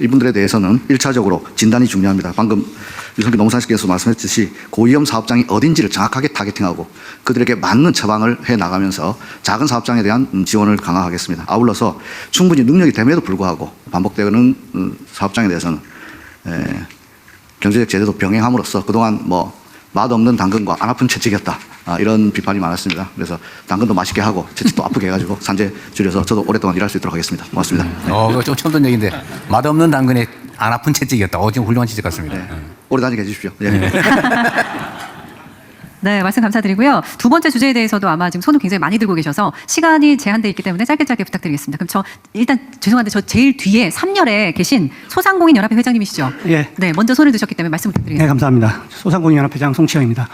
이분들에 대해서는 1차적으로 진단이 중요합니다. 방금 유성규 농산시께서 말씀했듯이 고위험 사업장이 어딘지를 정확하게 타겟팅하고 그들에게 맞는 처방을 해나가면서 작은 사업장에 대한 지원을 강화하겠습니다. 아울러서 충분히 능력이 됨에도 불구하고 반복되는 사업장에 대해서는 경제적 제재도 병행함으로써 그동안 맛없는 당근과 안 아픈 채찍이었다. 이런 비판이 많았습니다. 그래서 당근도 맛있게 하고 채찍도 아프게 해가지고 산재 줄여서 저도 오랫동안 일할 수 있도록 하겠습니다. 고맙습니다. 그거 좀 처음 듣는 얘기인데 맛없는 당근에 안 아픈 채찍이었다. 지금 훌륭한 지적 같습니다. 오래 다니게 해주십시오. 네, 말씀 감사드리고요. 두 번째 주제에 대해서도 아마 지금 손을 굉장히 많이 들고 계셔서 시간이 제한되어 있기 때문에 짧게 부탁드리겠습니다. 그럼 저 일단 죄송한데 저 제일 뒤에 3열에 계신 소상공인연합회 회장님이시죠? 예. 네, 먼저 손을 드셨기 때문에 말씀 부탁드리겠습니다. 네, 감사합니다. 소상공인연합회장 송치영입니다.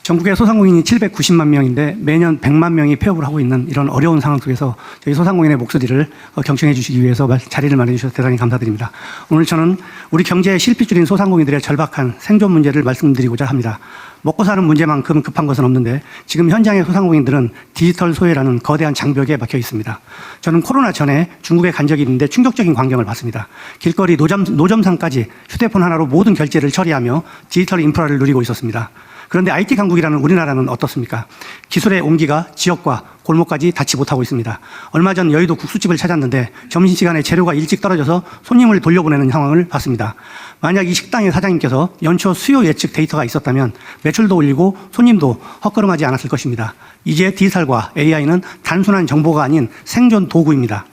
전국의 소상공인이 790만 명인데 매년 100만 명이 폐업을 하고 있는 이런 어려운 상황 속에서 저희 소상공인의 목소리를 경청해 주시기 위해서 자리를 마련해 주셔서 대단히 감사드립니다. 오늘 저는 우리 경제의 실핏줄인 소상공인들의 절박한 생존 문제를 말씀드리고자 합니다. 먹고 사는 문제만큼 급한 것은 없는데 지금 현장의 소상공인들은 디지털 소외라는 거대한 장벽에 막혀 있습니다. 저는 코로나 전에 중국에 간 적이 있는데 충격적인 광경을 봤습니다. 길거리 노점상까지 휴대폰 하나로 모든 결제를 처리하며 디지털 인프라를 누리고 있었습니다. 그런데 IT 강국이라는 우리나라는 어떻습니까? 기술의 온기가 지역과 골목까지 닿지 못하고 있습니다. 얼마 전 여의도 국수집을 찾았는데 점심시간에 재료가 일찍 떨어져서 손님을 돌려보내는 상황을 봤습니다. 만약 이 식당의 사장님께서 연초 수요 예측 데이터가 있었다면 매출도 올리고 손님도 헛걸음하지 않았을 것입니다. 이제 디지털과 AI는 단순한 정보가 아닌 생존 도구입니다.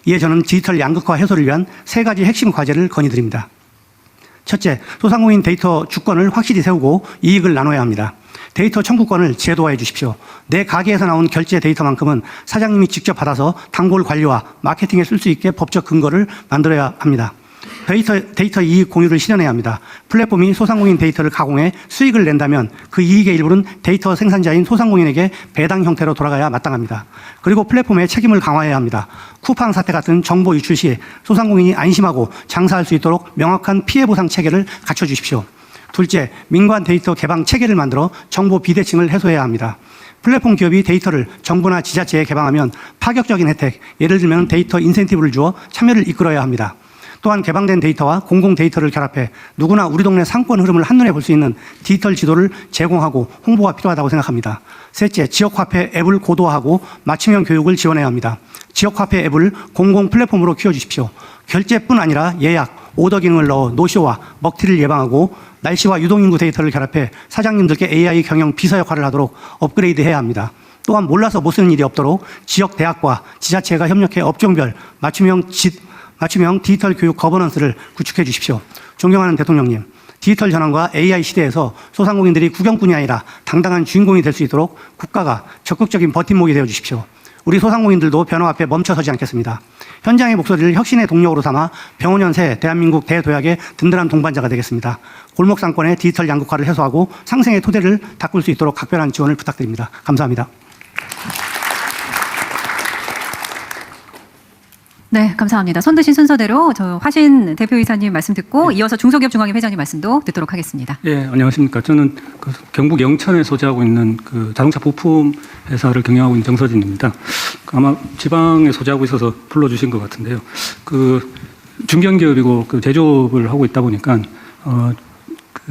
이에 저는 디지털 양극화 해소를 위한 3가지 핵심 과제를 건의드립니다. 첫째, 소상공인 데이터 주권을 확실히 세우고 이익을 나눠야 합니다. 데이터 청구권을 제도화해 주십시오. 내 가게에서 나온 결제 데이터만큼은 사장님이 직접 받아서 단골 관리와 마케팅에 쓸 수 있게 법적 근거를 만들어야 합니다. 데이터 이익 공유를 실현해야 합니다. 플랫폼이 소상공인 데이터를 가공해 수익을 낸다면 그 이익의 일부는 데이터 생산자인 소상공인에게 배당 형태로 돌아가야 마땅합니다. 그리고 플랫폼의 책임을 강화해야 합니다. 쿠팡 사태 같은 정보 유출 시 소상공인이 안심하고 장사할 수 있도록 명확한 피해 보상 체계를 갖춰주십시오. 둘째, 민관 데이터 개방 체계를 만들어 정보 비대칭을 해소해야 합니다. 플랫폼 기업이 데이터를 정부나 지자체에 개방하면 파격적인 혜택, 예를 들면 데이터 인센티브를 주어 참여를 이끌어야 합니다. 또한 개방된 데이터와 공공 데이터를 결합해 누구나 우리 동네 상권 흐름을 한눈에 볼 수 있는 디지털 지도를 제공하고 홍보가 필요하다고 생각합니다. 셋째, 지역화폐 앱을 고도화하고 맞춤형 교육을 지원해야 합니다. 지역화폐 앱을 공공 플랫폼으로 키워주십시오. 결제뿐 아니라 예약, 오더 기능을 넣어 노쇼와 먹튀를 예방하고 날씨와 유동인구 데이터를 결합해 사장님들께 AI 경영 비서 역할을 하도록 업그레이드해야 합니다. 또한 몰라서 못 쓰는 일이 없도록 지역 대학과 지자체가 협력해 업종별 맞춤형 디지털 교육 거버넌스를 구축해 주십시오. 존경하는 대통령님, 디지털 전환과 AI 시대에서 소상공인들이 구경꾼이 아니라 당당한 주인공이 될 수 있도록 국가가 적극적인 버팀목이 되어 주십시오. 우리 소상공인들도 변화 앞에 멈춰서지 않겠습니다. 현장의 목소리를 혁신의 동력으로 삼아 병원연세 대한민국 대도약의 든든한 동반자가 되겠습니다. 골목 상권의 디지털 양극화를 해소하고 상생의 토대를 닦을 수 있도록 각별한 지원을 부탁드립니다. 감사합니다. 네, 감사합니다. 손 드신 순서대로 저 화신 대표이사님 말씀 듣고 이어서 중소기업 중앙회 회장님 말씀도 듣도록 하겠습니다. 예, 안녕하십니까. 저는 경북 영천에 소재하고 있는 자동차 부품 회사를 경영하고 있는 정서진입니다. 아마 지방에 소재하고 있어서 불러주신 것 같은데요. 중견기업이고 제조업을 하고 있다 보니까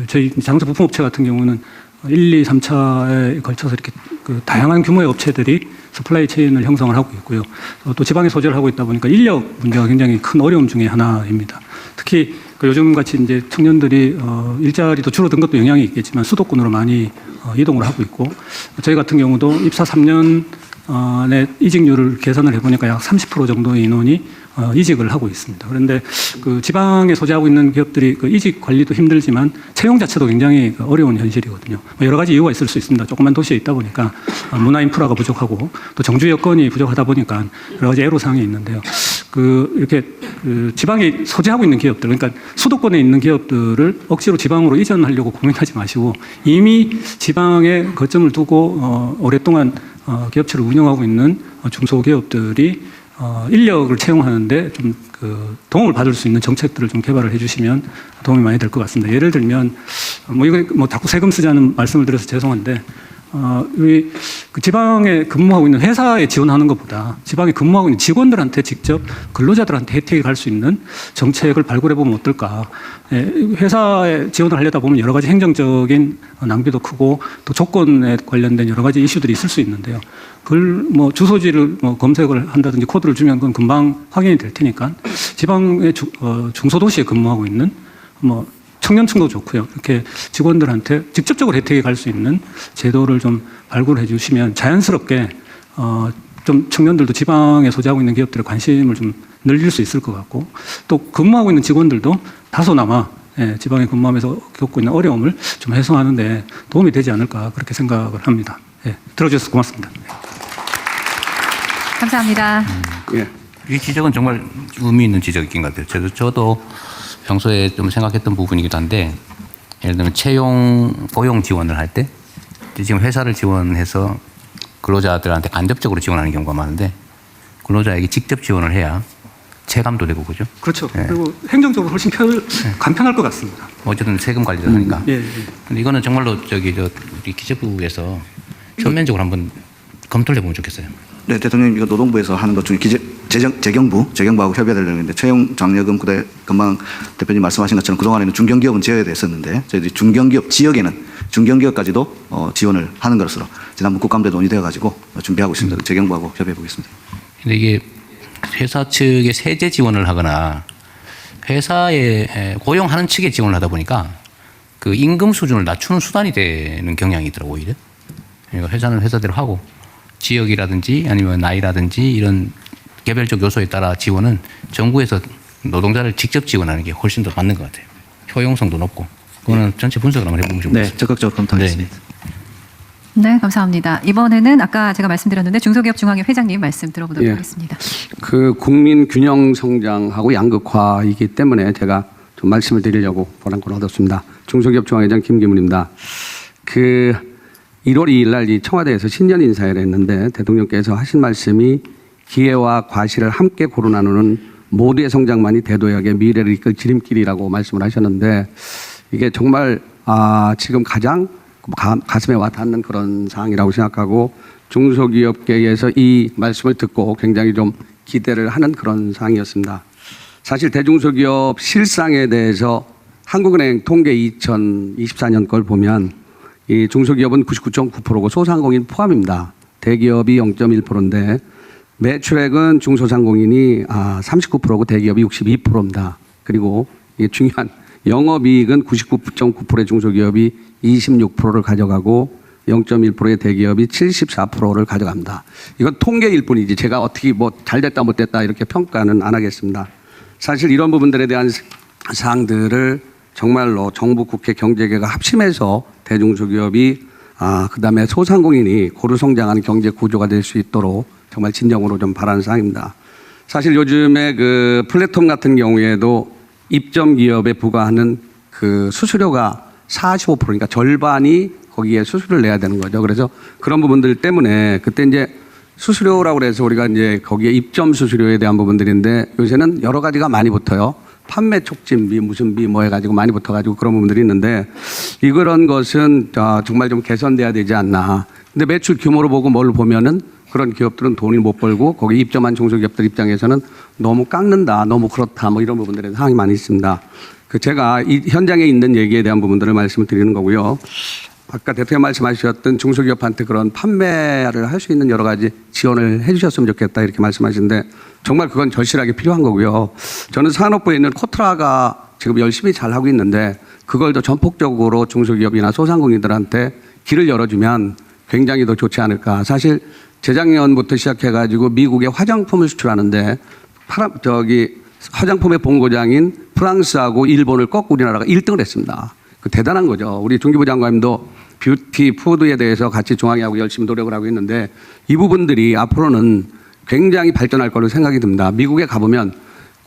저희 자동차 부품 업체 같은 경우는 1, 2, 3차에 걸쳐서 이렇게 다양한 규모의 업체들이 서플라이 체인을 형성을 하고 있고요. 또 지방에 소재를 하고 있다 보니까 인력 문제가 굉장히 큰 어려움 중에 하나입니다. 특히 요즘 같이 이제 청년들이 일자리도 줄어든 것도 영향이 있겠지만 수도권으로 많이 이동을 하고 있고 저희 같은 경우도 입사 3년 내 이직률을 계산을 해보니까 약 30% 정도의 인원이 이직을 하고 있습니다. 그런데 지방에 소재하고 있는 기업들이 이직 관리도 힘들지만 채용 자체도 굉장히 어려운 현실이거든요. 여러 가지 이유가 있을 수 있습니다. 조그만 도시에 있다 보니까 문화 인프라가 부족하고 또 정주 여건이 부족하다 보니까 여러 가지 애로사항이 있는데요. 이렇게 지방에 소재하고 있는 기업들, 그러니까 수도권에 있는 기업들을 억지로 지방으로 이전하려고 고민하지 마시고 이미 지방에 거점을 두고 오랫동안 기업체를 운영하고 있는 중소기업들이 인력을 채용하는데 좀 도움을 받을 수 있는 정책들을 좀 개발을 해주시면 도움이 많이 될 것 같습니다. 예를 들면 이거 자꾸 세금 쓰자는 말씀을 드려서 죄송한데 우리 지방에 근무하고 있는 회사에 지원하는 것보다 지방에 근무하고 있는 직원들한테 직접 근로자들한테 혜택이 갈 수 있는 정책을 발굴해 보면 어떨까. 회사에 지원을 하려다 보면 여러 가지 행정적인 낭비도 크고 또 조건에 관련된 여러 가지 이슈들이 있을 수 있는데요. 그걸 주소지를 검색을 한다든지 코드를 주면 그건 금방 확인이 될 테니까 지방의 중소도시에 근무하고 있는 청년층도 좋고요. 이렇게 직원들한테 직접적으로 혜택이 갈 수 있는 제도를 좀 발굴해 주시면 자연스럽게 좀 청년들도 지방에 소재하고 있는 기업들의 관심을 좀 늘릴 수 있을 것 같고 또 근무하고 있는 직원들도 다소나마 지방에 근무하면서 겪고 있는 어려움을 좀 해소하는 데 도움이 되지 않을까 그렇게 생각을 합니다. 들어주셔서 고맙습니다. 감사합니다. 이 지적은 정말 의미 있는 지적인 것 같아요. 저도 평소에 좀 생각했던 부분이기도 한데 예를 들면 고용 지원을 할 때 지금 회사를 지원해서 근로자들한테 간접적으로 지원하는 경우가 많은데 근로자에게 직접 지원을 해야 체감도 되고 그죠? 그렇죠. 예. 그리고 행정적으로 훨씬 간편할 것 같습니다. 어쨌든 세금 관리를 하니까. 예, 예. 근데 이거는 정말로 우리 기재부에서 전면적으로 한번 검토를 해보면 좋겠어요. 네, 대통령님 이거 노동부에서 하는 것 중에 재경부하고 협의해야 되는데 채용 장려금 그대 금방 대표님 말씀하신 것처럼 그동안에는 중견기업은 지어야 됐었는데 저희들이 중견기업 지역에는 중견기업까지도 지원을 하는 것으로 지난번 국감대 논의되어 가지고 준비하고 있습니다. 재경부하고 협의해 보겠습니다. 근데 이게 회사 측에 세제 지원을 하거나 회사에 고용하는 측에 지원을 하다 보니까 그 임금 수준을 낮추는 수단이 되는 경향이 있더라고요, 오히려. 그러니까 회사는 회사대로 하고 지역이라든지 아니면 나이라든지 이런 개별적 요소에 따라 지원은 정부에서 노동자를 직접 지원하는 게 훨씬 더 맞는 것 같아요. 효용성도 높고. 그거는 전체 분석을 한번 해보면 좋겠습니다. 네, 적극적으로 검토하겠습니다. 네, 감사합니다. 이번에는 아까 제가 말씀드렸는데 중소기업중앙회 회장님 말씀 들어보도록 예. 하겠습니다. 그 국민 균형 성장하고 양극화이기 때문에 제가 좀 말씀을 드리려고 보람권을 얻었습니다. 중소기업 중앙회장 김기문입니다. 그 1월 2일 날 이 청와대에서 신년 인사회를 했는데 대통령께서 하신 말씀이 기회와 과실을 함께 고루 나누는 모두의 성장만이 대도약의 미래를 이끌 지름길이라고 말씀을 하셨는데 이게 정말 지금 가장 가슴에 와 닿는 그런 사항이라고 생각하고 중소기업계에서 이 말씀을 듣고 굉장히 좀 기대를 하는 그런 사항이었습니다. 사실 대중소기업 실상에 대해서 한국은행 통계 2024년 걸 보면 이 중소기업은 99.9%고 소상공인 포함입니다. 대기업이 0.1%인데 매출액은 중소상공인이 39%고 대기업이 62%입니다. 그리고 이게 중요한 영업이익은 99.9%의 중소기업이 26%를 가져가고 0.1%의 대기업이 74%를 가져갑니다. 이건 통계일 뿐이지 제가 어떻게 뭐 잘됐다 못됐다 이렇게 평가는 안 하겠습니다. 사실 이런 부분들에 대한 사항들을 정말로 정부, 국회, 경제계가 합심해서 대중소기업이 그다음에 소상공인이 고루 성장하는 경제 구조가 될 수 있도록 정말 진정으로 좀 바라는 사항입니다. 사실 요즘에 그 플랫폼 같은 경우에도 입점 기업에 부과하는 그 수수료가 45%니까 절반이 거기에 수수료를 내야 되는 거죠. 그래서 그런 부분들 때문에 그때 이제 수수료라고 그래서 우리가 이제 거기에 입점 수수료에 대한 부분들인데 요새는 여러 가지가 많이 붙어요. 판매 촉진비 무슨 비 뭐 해가지고 많이 붙어가지고 그런 부분들이 있는데 이런 것은 정말 좀 개선돼야 되지 않나. 근데 매출 규모로 보고 뭘 보면은 그런 기업들은 돈을 못 벌고 거기 입점한 중소기업들 입장에서는 너무 깎는다, 너무 그렇다, 뭐 이런 부분들에 상황이 많이 있습니다. 제가 이 현장에 있는 얘기에 대한 부분들을 말씀을 드리는 거고요. 아까 대통령 말씀하셨던 중소기업한테 그런 판매를 할 수 있는 여러 가지 지원을 해 주셨으면 좋겠다 이렇게 말씀하시는데 정말 그건 절실하게 필요한 거고요. 저는 산업부에 있는 코트라가 지금 열심히 잘 하고 있는데 그걸 더 전폭적으로 중소기업이나 소상공인들한테 길을 열어주면 굉장히 더 좋지 않을까. 사실 재작년부터 시작해가지고 미국에 화장품을 수출하는데 화장품의 본고장인 프랑스하고 일본을 꺾고 우리나라가 1등을 했습니다. 그 대단한 거죠. 우리 중기부 장관님도 뷰티, 푸드에 대해서 같이 중앙회하고 열심히 노력을 하고 있는데 이 부분들이 앞으로는 굉장히 발전할 거로 생각이 듭니다. 미국에 가보면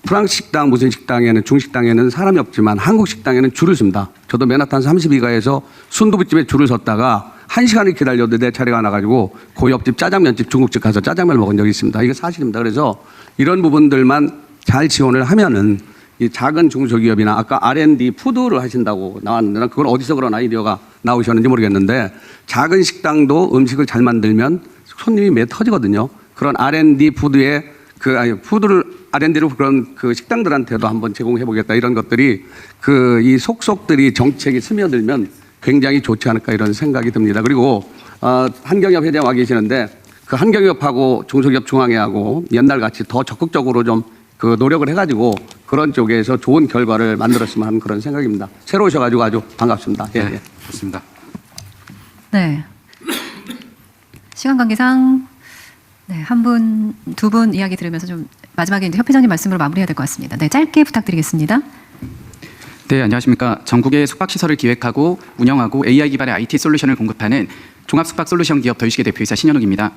프랑스 식당 무슨 식당에는 중식당에는 사람이 없지만 한국 식당에는 줄을 섭니다. 저도 맨하탄 32가에서 순두부집에 줄을 섰다가 1시간을 기다렸는데 내 차례가 나가지고 그 옆집 짜장면집 중국집 가서 짜장면을 먹은 적이 있습니다. 이게 사실입니다. 그래서 이런 부분들만 잘 지원을 하면은 이 작은 중소기업이나 아까 R&D 푸드를 하신다고 나왔는데 그걸 어디서 그런 아이디어가 나오셨는지 모르겠는데 작은 식당도 음식을 잘 만들면 손님이 매 터지거든요. 그런 R&D 푸드에 푸드를 R&D로 그런 그 식당들한테도 한번 제공해 보겠다 이런 것들이 이 속속들이 정책이 스며들면 굉장히 좋지 않을까 이런 생각이 듭니다. 그리고 한경협 회장 와 계시는데 그 한경협하고 중소기업 중앙회하고 옛날 같이 더 적극적으로 좀 그 노력을 해가지고 그런 쪽에서 좋은 결과를 만들었으면 하는 그런 생각입니다. 새로 오셔가지고 아주 반갑습니다. 예, 예. 좋습니다. 네. 시간 관계상 한 분, 두 분 이야기 들으면서 좀 마지막에 이제 협회장님 말씀으로 마무리해야 될 것 같습니다. 네, 짧게 부탁드리겠습니다. 네, 안녕하십니까. 전국의 숙박시설을 기획하고 운영하고 AI 기반의 IT 솔루션을 공급하는 종합숙박솔루션 기업 더유시계 대표이사 신현욱입니다.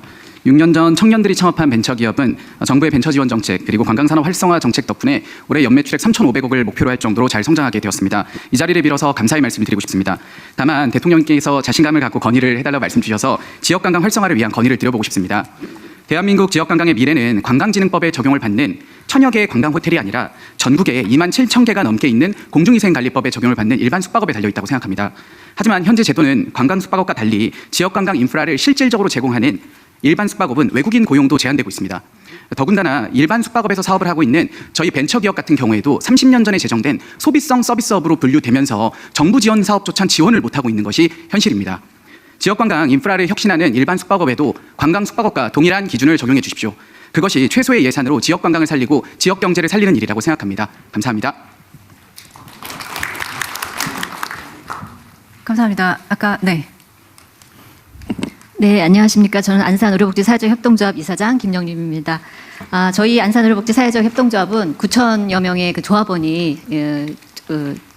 6년 전 청년들이 창업한 벤처기업은 정부의 벤처 지원 정책 그리고 관광산업 활성화 정책 덕분에 올해 연매출액 3,500억을 목표로 할 정도로 잘 성장하게 되었습니다. 이 자리를 빌어서 감사의 말씀을 드리고 싶습니다. 다만 대통령께서 자신감을 갖고 건의를 해달라고 말씀 주셔서 지역관광 활성화를 위한 건의를 드려보고 싶습니다. 대한민국 지역관광의 미래는 관광진흥법의 적용을 받는 천여 개의 관광 호텔이 아니라 전국에 2만 7천 개가 넘게 있는 공중위생관리법에 적용을 받는 일반 숙박업에 달려있다고 생각합니다. 하지만 현재 제도는 관광 숙박업과 달리 지역관광 인프라를 실질적으로 제공하는 일반 숙박업은 외국인 고용도 제한되고 있습니다. 더군다나 일반 숙박업에서 사업을 하고 있는 저희 벤처기업 같은 경우에도 30년 전에 제정된 소비성 서비스업으로 분류되면서 정부 지원 사업조차 지원을 못하고 있는 것이 현실입니다. 지역관광 인프라를 혁신하는 일반 숙박업에도 관광 숙박업과 동일한 기준을 적용해 주십시오. 그것이 최소의 예산으로 지역관광을 살리고 지역경제를 살리는 일이라고 생각합니다. 감사합니다. 감사합니다. 네, 안녕하십니까. 저는 안산의료복지 사회적 협동조합 이사장 김영림입니다. 저희 안산의료복지 사회적 협동조합은 9천여 명의 그 조합원이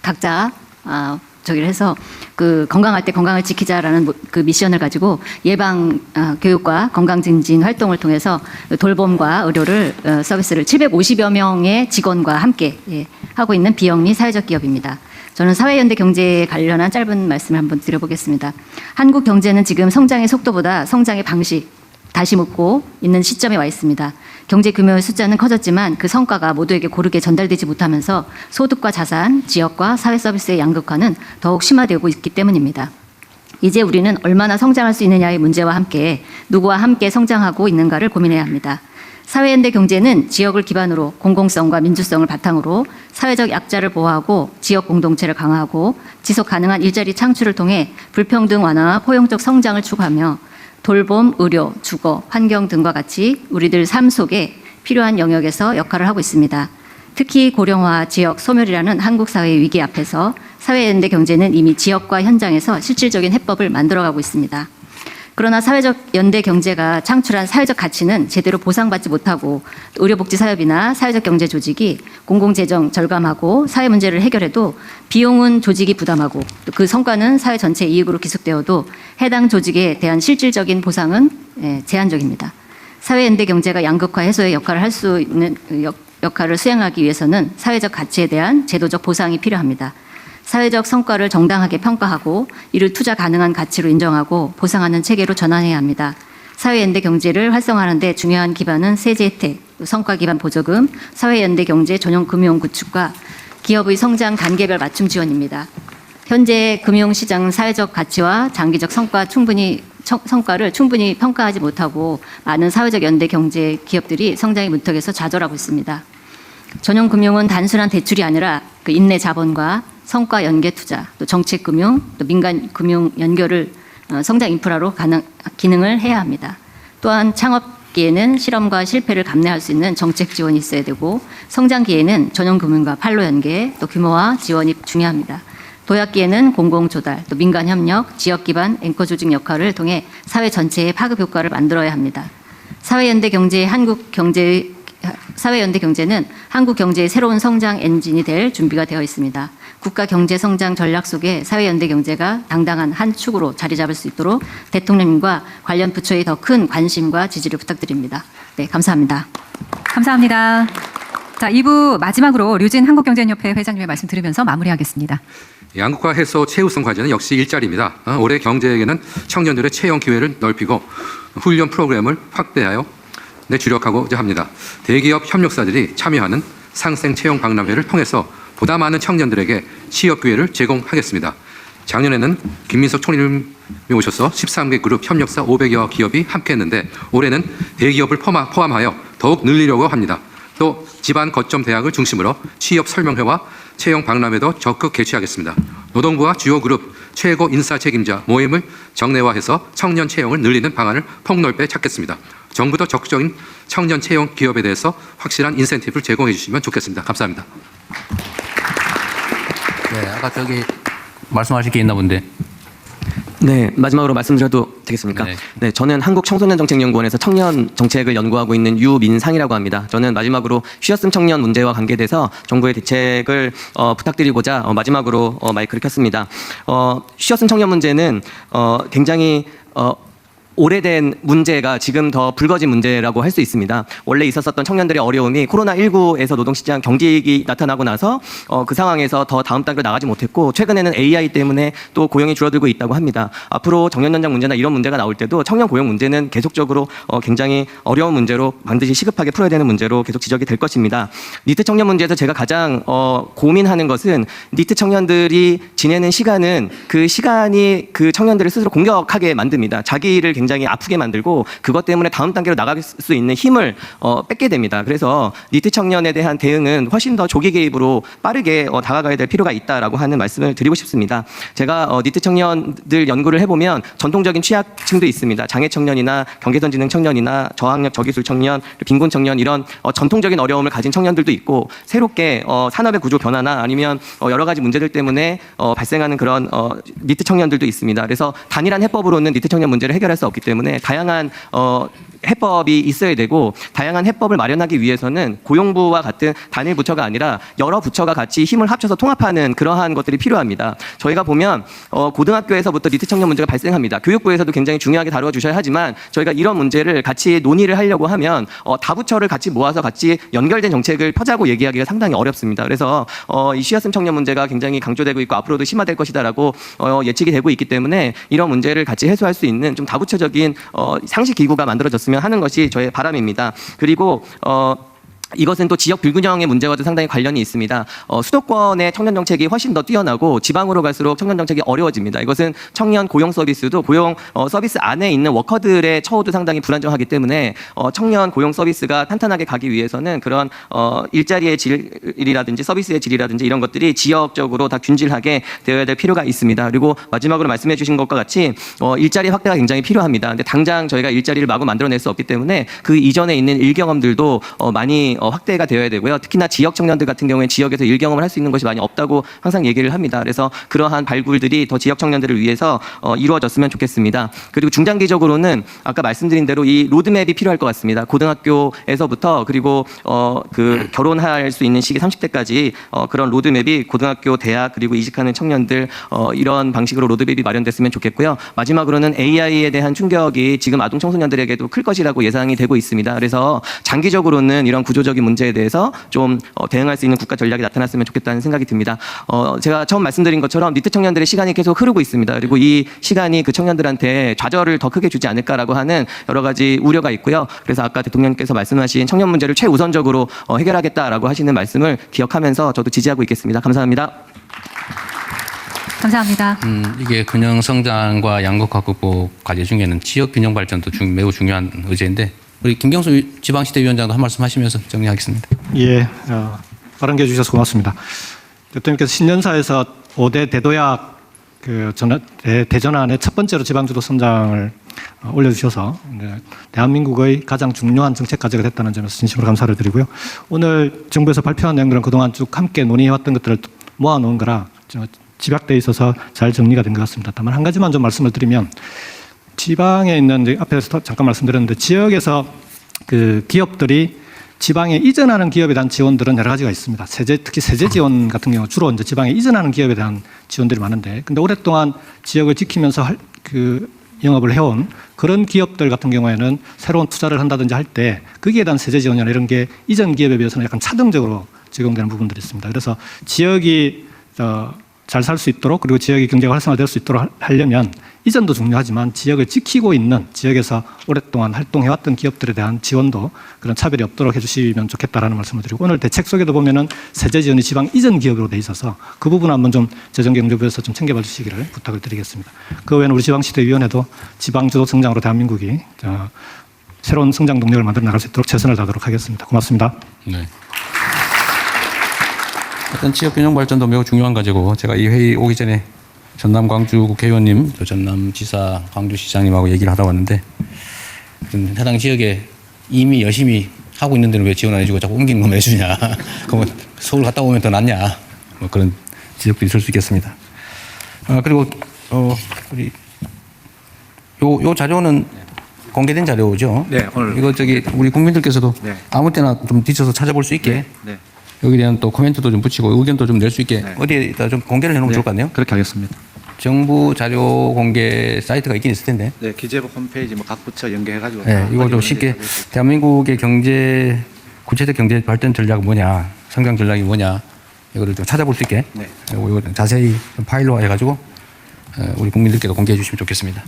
각자 저기를 해서 그 건강할 때 건강을 지키자라는 그 미션을 가지고 예방 교육과 건강 증진 활동을 통해서 돌봄과 의료를 서비스를 750여 명의 직원과 함께 하고 있는 비영리 사회적 기업입니다. 저는 사회연대 경제에 관련한 짧은 말씀을 한번 드려보겠습니다. 한국 경제는 지금 성장의 속도보다 성장의 방식 다시 묻고 있는 시점에 와 있습니다. 경제 규모의 숫자는 커졌지만 그 성과가 모두에게 고르게 전달되지 못하면서 소득과 자산, 지역과 사회 서비스의 양극화는 더욱 심화되고 있기 때문입니다. 이제 우리는 얼마나 성장할 수 있느냐의 문제와 함께 누구와 함께 성장하고 있는가를 고민해야 합니다. 사회연대 경제는 지역을 기반으로 공공성과 민주성을 바탕으로 사회적 약자를 보호하고 지역 공동체를 강화하고 지속 가능한 일자리 창출을 통해 불평등 완화와 포용적 성장을 추구하며 돌봄, 의료, 주거, 환경 등과 같이 우리들 삶 속에 필요한 영역에서 역할을 하고 있습니다. 특히 고령화, 지역 소멸이라는 한국 사회의 위기 앞에서 사회연대 경제는 이미 지역과 현장에서 실질적인 해법을 만들어가고 있습니다. 그러나 사회적 연대 경제가 창출한 사회적 가치는 제대로 보상받지 못하고 의료복지사업이나 사회적 경제 조직이 공공재정 절감하고 사회 문제를 해결해도 비용은 조직이 부담하고 그 성과는 사회 전체 이익으로 기속되어도 해당 조직에 대한 실질적인 보상은 제한적입니다. 사회연대 경제가 양극화 해소의 역할을 할 수 있는 역할을 수행하기 위해서는 사회적 가치에 대한 제도적 보상이 필요합니다. 사회적 성과를 정당하게 평가하고 이를 투자 가능한 가치로 인정하고 보상하는 체계로 전환해야 합니다. 사회연대 경제를 활성화하는 데 중요한 기반은 세제 혜택, 성과 기반 보조금, 사회연대 경제 전용 금융 구축과 기업의 성장 단계별 맞춤 지원입니다. 현재 금융시장 사회적 가치와 장기적 성과를 충분히 평가하지 못하고 많은 사회적 연대 경제 기업들이 성장의 문턱에서 좌절하고 있습니다. 전용 금융은 단순한 대출이 아니라 그 인내 자본과 성과 연계 투자, 또 정책 금융, 또 민간 금융 연결을 성장 인프라로 기능을 해야 합니다. 또한 창업기에는 실험과 실패를 감내할 수 있는 정책 지원이 있어야 되고 성장기에는 전용 금융과 판로 연계, 또 규모와 지원이 중요합니다. 도약기에는 공공 조달, 또 민간 협력, 지역 기반 앵커 조직 역할을 통해 사회 전체의 파급 효과를 만들어야 합니다. 사회연대 경제는 한국 경제의 새로운 성장 엔진이 될 준비가 되어 있습니다. 국가 경제 성장 전략 속에 사회연대 경제가 당당한 한 축으로 자리 잡을 수 있도록 대통령님과 관련 부처의 더 큰 관심과 지지를 부탁드립니다. 네, 감사합니다. 감사합니다. 자, 2부 마지막으로 류진 한국경제협회 회장님의 말씀 들으면서 마무리하겠습니다. 양극화 해소 최우선 과제는 역시 일자리입니다. 올해 경제에게는 청년들의 채용 기회를 넓히고 훈련 프로그램을 확대하여 주력하고자 합니다. 대기업 협력사들이 참여하는 상생 채용 박람회를 통해서 보다 많은 청년들에게 취업 기회를 제공하겠습니다. 작년에는 김민석 총리님이 오셔서 13개 그룹 협력사 500여 기업이 함께했는데 올해는 대기업을 포함하여 더욱 늘리려고 합니다. 또 지방 거점 대학을 중심으로 취업 설명회와 채용 박람회도 적극 개최하겠습니다. 노동부와 주요 그룹 최고 인사 책임자 모임을 정례화해서 청년 채용을 늘리는 방안을 폭넓게 찾겠습니다. 정부도 적극적인 청년 채용 기업에 대해서 확실한 인센티브를 제공해 주시면 좋겠습니다. 감사합니다. 네, 아까 저기 말씀하실 게 있나 본데. 네, 마지막으로 말씀드려도 되겠습니까? 네, 저는 한국청소년정책연구원에서 청년 정책을 연구하고 있는 유민상이라고 합니다. 저는 마지막으로 쉬었음 청년 문제와 관계돼서 정부의 대책을 부탁드리고자 마지막으로 마이크를 켰습니다. 쉬었음 청년 문제는 굉장히 오래된 문제가 지금 더 불거진 문제라고 할 수 있습니다. 원래 있었던 청년들의 어려움이 코로나19에서 노동시장 경직이 나타나고 나서 그 상황에서 더 다음 단계로 나가지 못했고 최근에는 AI 때문에 또 고용이 줄어들고 있다고 합니다. 앞으로 정년연장 문제나 이런 문제가 나올 때도 청년 고용 문제는 계속적으로 굉장히 어려운 문제로 반드시 시급하게 풀어야 되는 문제로 계속 지적이 될 것입니다. 니트 청년 문제에서 제가 가장 고민하는 것은 니트 청년들이 지내는 시간은 그 시간이 그 청년들을 스스로 공격하게 만듭니다. 자기를 굉장히 아프게 만들고 그것 때문에 다음 단계로 나갈 수 있는 힘을 뺏게 됩니다. 그래서 니트 청년에 대한 대응은 훨씬 더 조기 개입으로 빠르게 다가가야 될 필요가 있다라고 하는 말씀을 드리고 싶습니다. 제가 니트 청년들 연구를 해보면 전통적인 취약층도 있습니다. 장애 청년이나 경계선지능 청년이나 저학력 저기술 청년, 빈곤 청년 이런 전통적인 어려움을 가진 청년들도 있고 새롭게 산업의 구조 변화나 아니면 여러 가지 문제들 때문에 발생하는 그런 니트 청년들도 있습니다. 그래서 단일한 해법으로는 니트 청년 문제를 해결할 수 없기 때문에 다양한 해법이 있어야 되고 다양한 해법을 마련하기 위해서는 고용부와 같은 단일 부처가 아니라 여러 부처가 같이 힘을 합쳐서 통합하는 그러한 것들이 필요합니다. 저희가 보면 고등학교에서부터 니트 청년 문제가 발생합니다. 교육부에서도 굉장히 중요하게 다루어 주셔야 하지만 저희가 이런 문제를 같이 논의를 하려고 하면 다부처를 같이 모아서 같이 연결된 정책을 펴자고 얘기하기가 상당히 어렵습니다. 그래서 이 쉬었음 청년 문제가 굉장히 강조되고 있고 앞으로도 심화될 것이다라고 예측이 되고 있기 때문에 이런 문제를 같이 해소할 수 있는 좀 다부처적인 상식 기구가 만들어졌으면 하는 것이 저의 바람입니다. 그리고 이것은 또 지역 불균형의 문제와도 상당히 관련이 있습니다. 수도권의 청년 정책이 훨씬 더 뛰어나고 지방으로 갈수록 청년 정책이 어려워집니다. 이것은 청년 고용 서비스도 고용 서비스 안에 있는 워커들의 처우도 상당히 불안정하기 때문에 청년 고용 서비스가 탄탄하게 가기 위해서는 그런 일자리의 질이라든지 서비스의 질이라든지 이런 것들이 지역적으로 다 균질하게 되어야 될 필요가 있습니다. 그리고 마지막으로 말씀해 주신 것과 같이 일자리 확대가 굉장히 필요합니다. 근데 당장 저희가 일자리를 마구 만들어낼 수 없기 때문에 그 이전에 있는 일경험들도 많이 확대가 되어야 되고요. 특히나 지역 청년들 같은 경우에 지역에서 일 경험을 할 수 있는 것이 많이 없다고 항상 얘기를 합니다. 그래서 그러한 발굴들이 더 지역 청년들을 위해서 이루어졌으면 좋겠습니다. 그리고 중장기적으로는 아까 말씀드린 대로 이 로드맵이 필요할 것 같습니다. 고등학교에서부터 그리고 그 결혼할 수 있는 시기 30대까지 그런 로드맵이 고등학교, 대학 그리고 이직하는 청년들 이런 방식으로 로드맵이 마련됐으면 좋겠고요. 마지막으로는 AI에 대한 충격이 지금 아동 청소년들에게도 클 것이라고 예상이 되고 있습니다. 그래서 장기적으로는 이런 구조적 문제에 대해서 좀 대응할 수 있는 국가 전략이 나타났으면 좋겠다는 생각이 듭니다. 제가 처음 말씀드린 것처럼 니트 청년들의 시간이 계속 흐르고 있습니다. 그리고 이 시간이 그 청년들한테 좌절을 더 크게 주지 않을까라고 하는 여러 가지 우려가 있고요. 그래서 아까 대통령께서 말씀하신 청년 문제를 최우선적으로 해결하겠다라고 하시는 말씀을 기억하면서 저도 지지하고 있겠습니다. 감사합니다. 감사합니다. 이게 균형 성장과 양극화 극복 과제 중에는 지역 균형 발전도 매우 중요한 의제인데 우리 김경수 지방시대위원장도 한 말씀 하시면서 정리하겠습니다. 예, 빠른게 해주셔서 고맙습니다. 대통령께서 신년사에서 5대 대도약 대전환의 첫 번째로 지방주도 성장을 올려주셔서 대한민국의 가장 중요한 정책 과제가 됐다는 점에서 진심으로 감사를 드리고요. 오늘 정부에서 발표한 내용들은 그동안 쭉 함께 논의해왔던 것들을 모아놓은 거라 집약되어 있어서 잘 정리가 된 것 같습니다. 다만 한 가지만 좀 말씀을 드리면 지방에 있는 앞에서 잠깐 말씀드렸는데 지역에서 그 기업들이 지방에 이전하는 기업에 대한 지원들은 여러 가지가 있습니다. 특히 세제 지원 같은 경우 주로 이제 지방에 이전하는 기업에 대한 지원들이 많은데, 근데 오랫동안 지역을 지키면서 영업을 해온 그런 기업들 같은 경우에는 새로운 투자를 한다든지 할 때 거기에 대한 세제 지원이나 이런 게 이전 기업에 비해서는 약간 차등적으로 적용되는 부분들이 있습니다. 그래서 지역이 잘 살 수 있도록 그리고 지역의 경제가 활성화될 수 있도록 하려면 이전도 중요하지만 지역을 지키고 있는 지역에서 오랫동안 활동해왔던 기업들에 대한 지원도 그런 차별이 없도록 해주시면 좋겠다라는 말씀을 드리고, 오늘 대책 속에도 보면은 세제 지원이 지방 이전 기업으로 돼 있어서 그 부분 한번 좀 재정경제부에서 좀 챙겨봐 주시기를 부탁을 드리겠습니다. 그 외에는 우리 지방시대위원회도 지방주도 성장으로 대한민국이 새로운 성장 동력을 만들어 나갈 수 있도록 최선을 다하도록 하겠습니다. 고맙습니다. 네. 일단 지역 균형 발전도 매우 중요한 과제고, 제가 이 회의 오기 전에 전남 광주 국회의원님, 또 전남지사, 광주시장님하고 얘기를 하다 왔는데 해당 지역에 이미 열심히 하고 있는 데는 왜 지원 안 해주고 자꾸 옮기는 것만 해주냐. 그러면 서울 갔다 오면 더 낫냐. 뭐 그런 지적도 있을 수 있겠습니다. 그리고 우리 요 자료는 공개된 자료죠. 네, 오늘 이거 우리 국민들께서도 네. 아무 때나 좀 뒤쳐서 찾아볼 수 있게 네. 여기에 대한 또 코멘트도 좀 붙이고 의견도 좀 낼 수 있게 어디에다 좀 공개를 해놓으면 좋을 것 같네요. 그렇게 하겠습니다. 정부 자료 공개 사이트가 있긴 있을 텐데. 네, 기재부 홈페이지 뭐 각 부처 연계해가지고. 네, 이거 좀 쉽게 대한민국의 구체적 경제 발전 전략은 뭐냐, 성장 전략이 뭐냐, 이거를 좀 찾아볼 수 있게. 네. 이거 자세히 좀 파일로 해가지고 우리 국민들께도 공개해 주시면 좋겠습니다.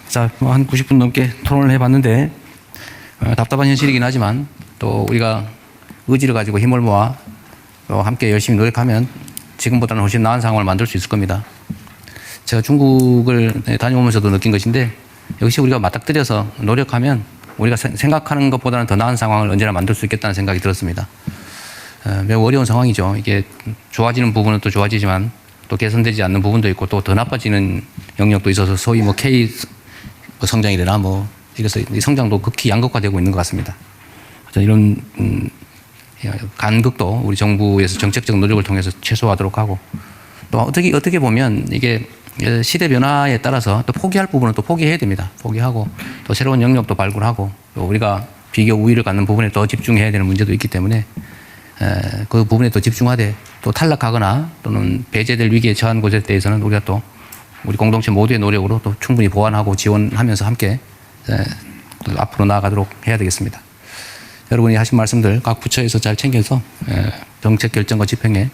자, 뭐 한 90분 넘게 토론을 해봤는데 답답한 현실이긴 하지만 또 우리가 의지를 가지고 힘을 모아 또 함께 열심히 노력하면 지금보다는 훨씬 나은 상황을 만들 수 있을 겁니다. 제가 중국을 다녀오면서도 느낀 것인데 역시 우리가 맞닥뜨려서 노력하면 우리가 생각하는 것보다는 더 나은 상황을 언제나 만들 수 있겠다는 생각이 들었습니다. 매우 어려운 상황이죠. 이게 좋아지는 부분은 또 좋아지지만 또 개선되지 않는 부분도 있고 또 더 나빠지는 영역도 있어서 소위 뭐 K 성장이래나 뭐 이래서 이 성장도 극히 양극화되고 있는 것 같습니다. 이런 간극도 우리 정부에서 정책적 노력을 통해서 최소화하도록 하고 또 어떻게 보면 이게 시대 변화에 따라서 또 포기할 부분은 또 포기해야 됩니다. 포기하고 또 새로운 영역도 발굴하고 또 우리가 비교 우위를 갖는 부분에 더 집중해야 되는 문제도 있기 때문에 그 부분에 더 집중하되 또 탈락하거나 또는 배제될 위기에 처한 곳에 대해서는 우리가 또 우리 공동체 모두의 노력으로 또 충분히 보완하고 지원하면서 함께 또 앞으로 나아가도록 해야 되겠습니다. 여러분이 하신 말씀들 각 부처에서 잘 챙겨서 정책 결정과 집행에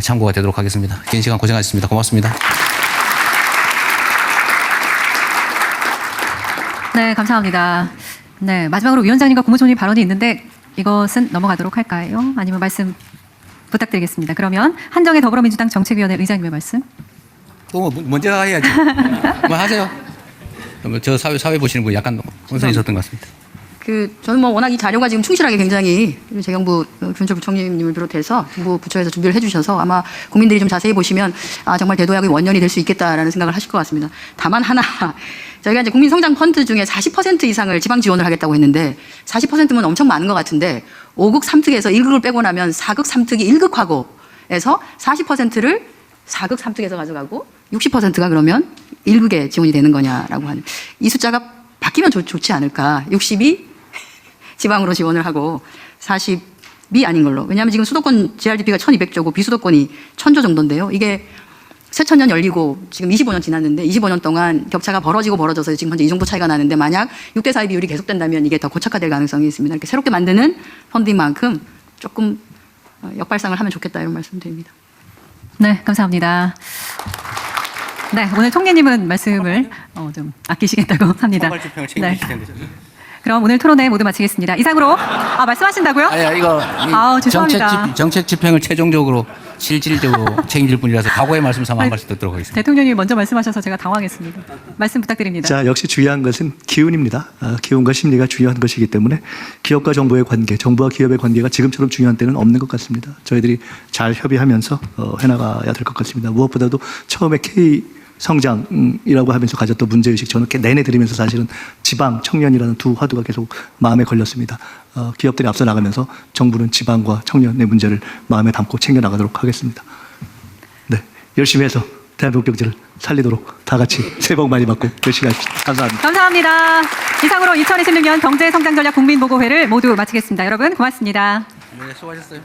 참고가 되도록 하겠습니다. 긴 시간 고생하셨습니다. 고맙습니다. 네, 감사합니다. 네, 마지막으로 위원장님과 국무총리 발언이 있는데 이것은 넘어가도록 할까요? 아니면 말씀 부탁드리겠습니다. 그러면 한정희 더불어민주당 정책위원회 의장님의 말씀. 또 먼저 해야지. 뭐 하세요. 저 사회 보시는 분 약간 혼선이 있었던 것 같습니다. 저는 뭐 워낙 이 자료가 지금 충실하게 굉장히 재경부 교훈처부총리님을 비롯해서 정부 부처에서 준비를 해주셔서 아마 국민들이 좀 자세히 보시면 정말 대도약의 원년이 될 수 있겠다라는 생각을 하실 것 같습니다. 다만 하나 저희가 이제 국민성장펀드 중에 40% 이상을 지방 지원을 하겠다고 했는데 40%면 엄청 많은 것 같은데 5극 3특에서 1극을 빼고 나면 4극 3특이 1극화고에서 40%를 4극 3특에서 가져가고 60%가 그러면 1극에 지원이 되는 거냐라고 하는 이 숫자가 바뀌면 좋지 않을까. 60이 지방으로 지원을 하고 40이 아닌 걸로. 왜냐하면 지금 수도권 GRDP가 1200조고 비수도권이 1000조 정도인데요. 이게 새천년 열리고 지금 25년 지났는데 25년 동안 격차가 벌어져서 지금 현재 이 정도 차이가 나는데 만약 6대4의 비율이 계속된다면 이게 더 고착화될 가능성이 있습니다. 이렇게 새롭게 만드는 펀딩만큼 조금 역발상을 하면 좋겠다 이런 말씀드립니다. 네, 감사합니다. 네, 오늘 총리님은 말씀을 좀 아끼시겠다고 합니다. 총괄집행을 책임지실 텐데. 그럼 오늘 토론회 모두 마치겠습니다. 이상으로 말씀하신다고요? 죄송합니다. 정책 집행을 최종적으로 실질적으로 책임질 분이라서 각오의 말씀 삼아 한 말씀 듣도록 하겠습니다. 대통령이 먼저 말씀하셔서 제가 당황했습니다. 말씀 부탁드립니다. 자, 역시 중요한 것은 기운입니다. 기운과 심리가 중요한 것이기 때문에 기업과 정부의 관계, 정부와 기업의 관계가 지금처럼 중요한 때는 없는 것 같습니다. 저희들이 잘 협의하면서 해나가야 될 것 같습니다. 무엇보다도 처음에 K 성장이라고 하면서 가졌던 문제의식 저는 내내 들으면서 사실은 지방, 청년이라는 두 화두가 계속 마음에 걸렸습니다. 기업들이 앞서 나가면서 정부는 지방과 청년의 문제를 마음에 담고 챙겨나가도록 하겠습니다. 네, 열심히 해서 대한민국 경제를 살리도록 다 같이 새해 복 많이 받고 열심히 하십시오. 감사합니다. 감사합니다. 이상으로 2026년 경제성장전략 국민보고회를 모두 마치겠습니다. 여러분 고맙습니다. 네, 수고하셨어요.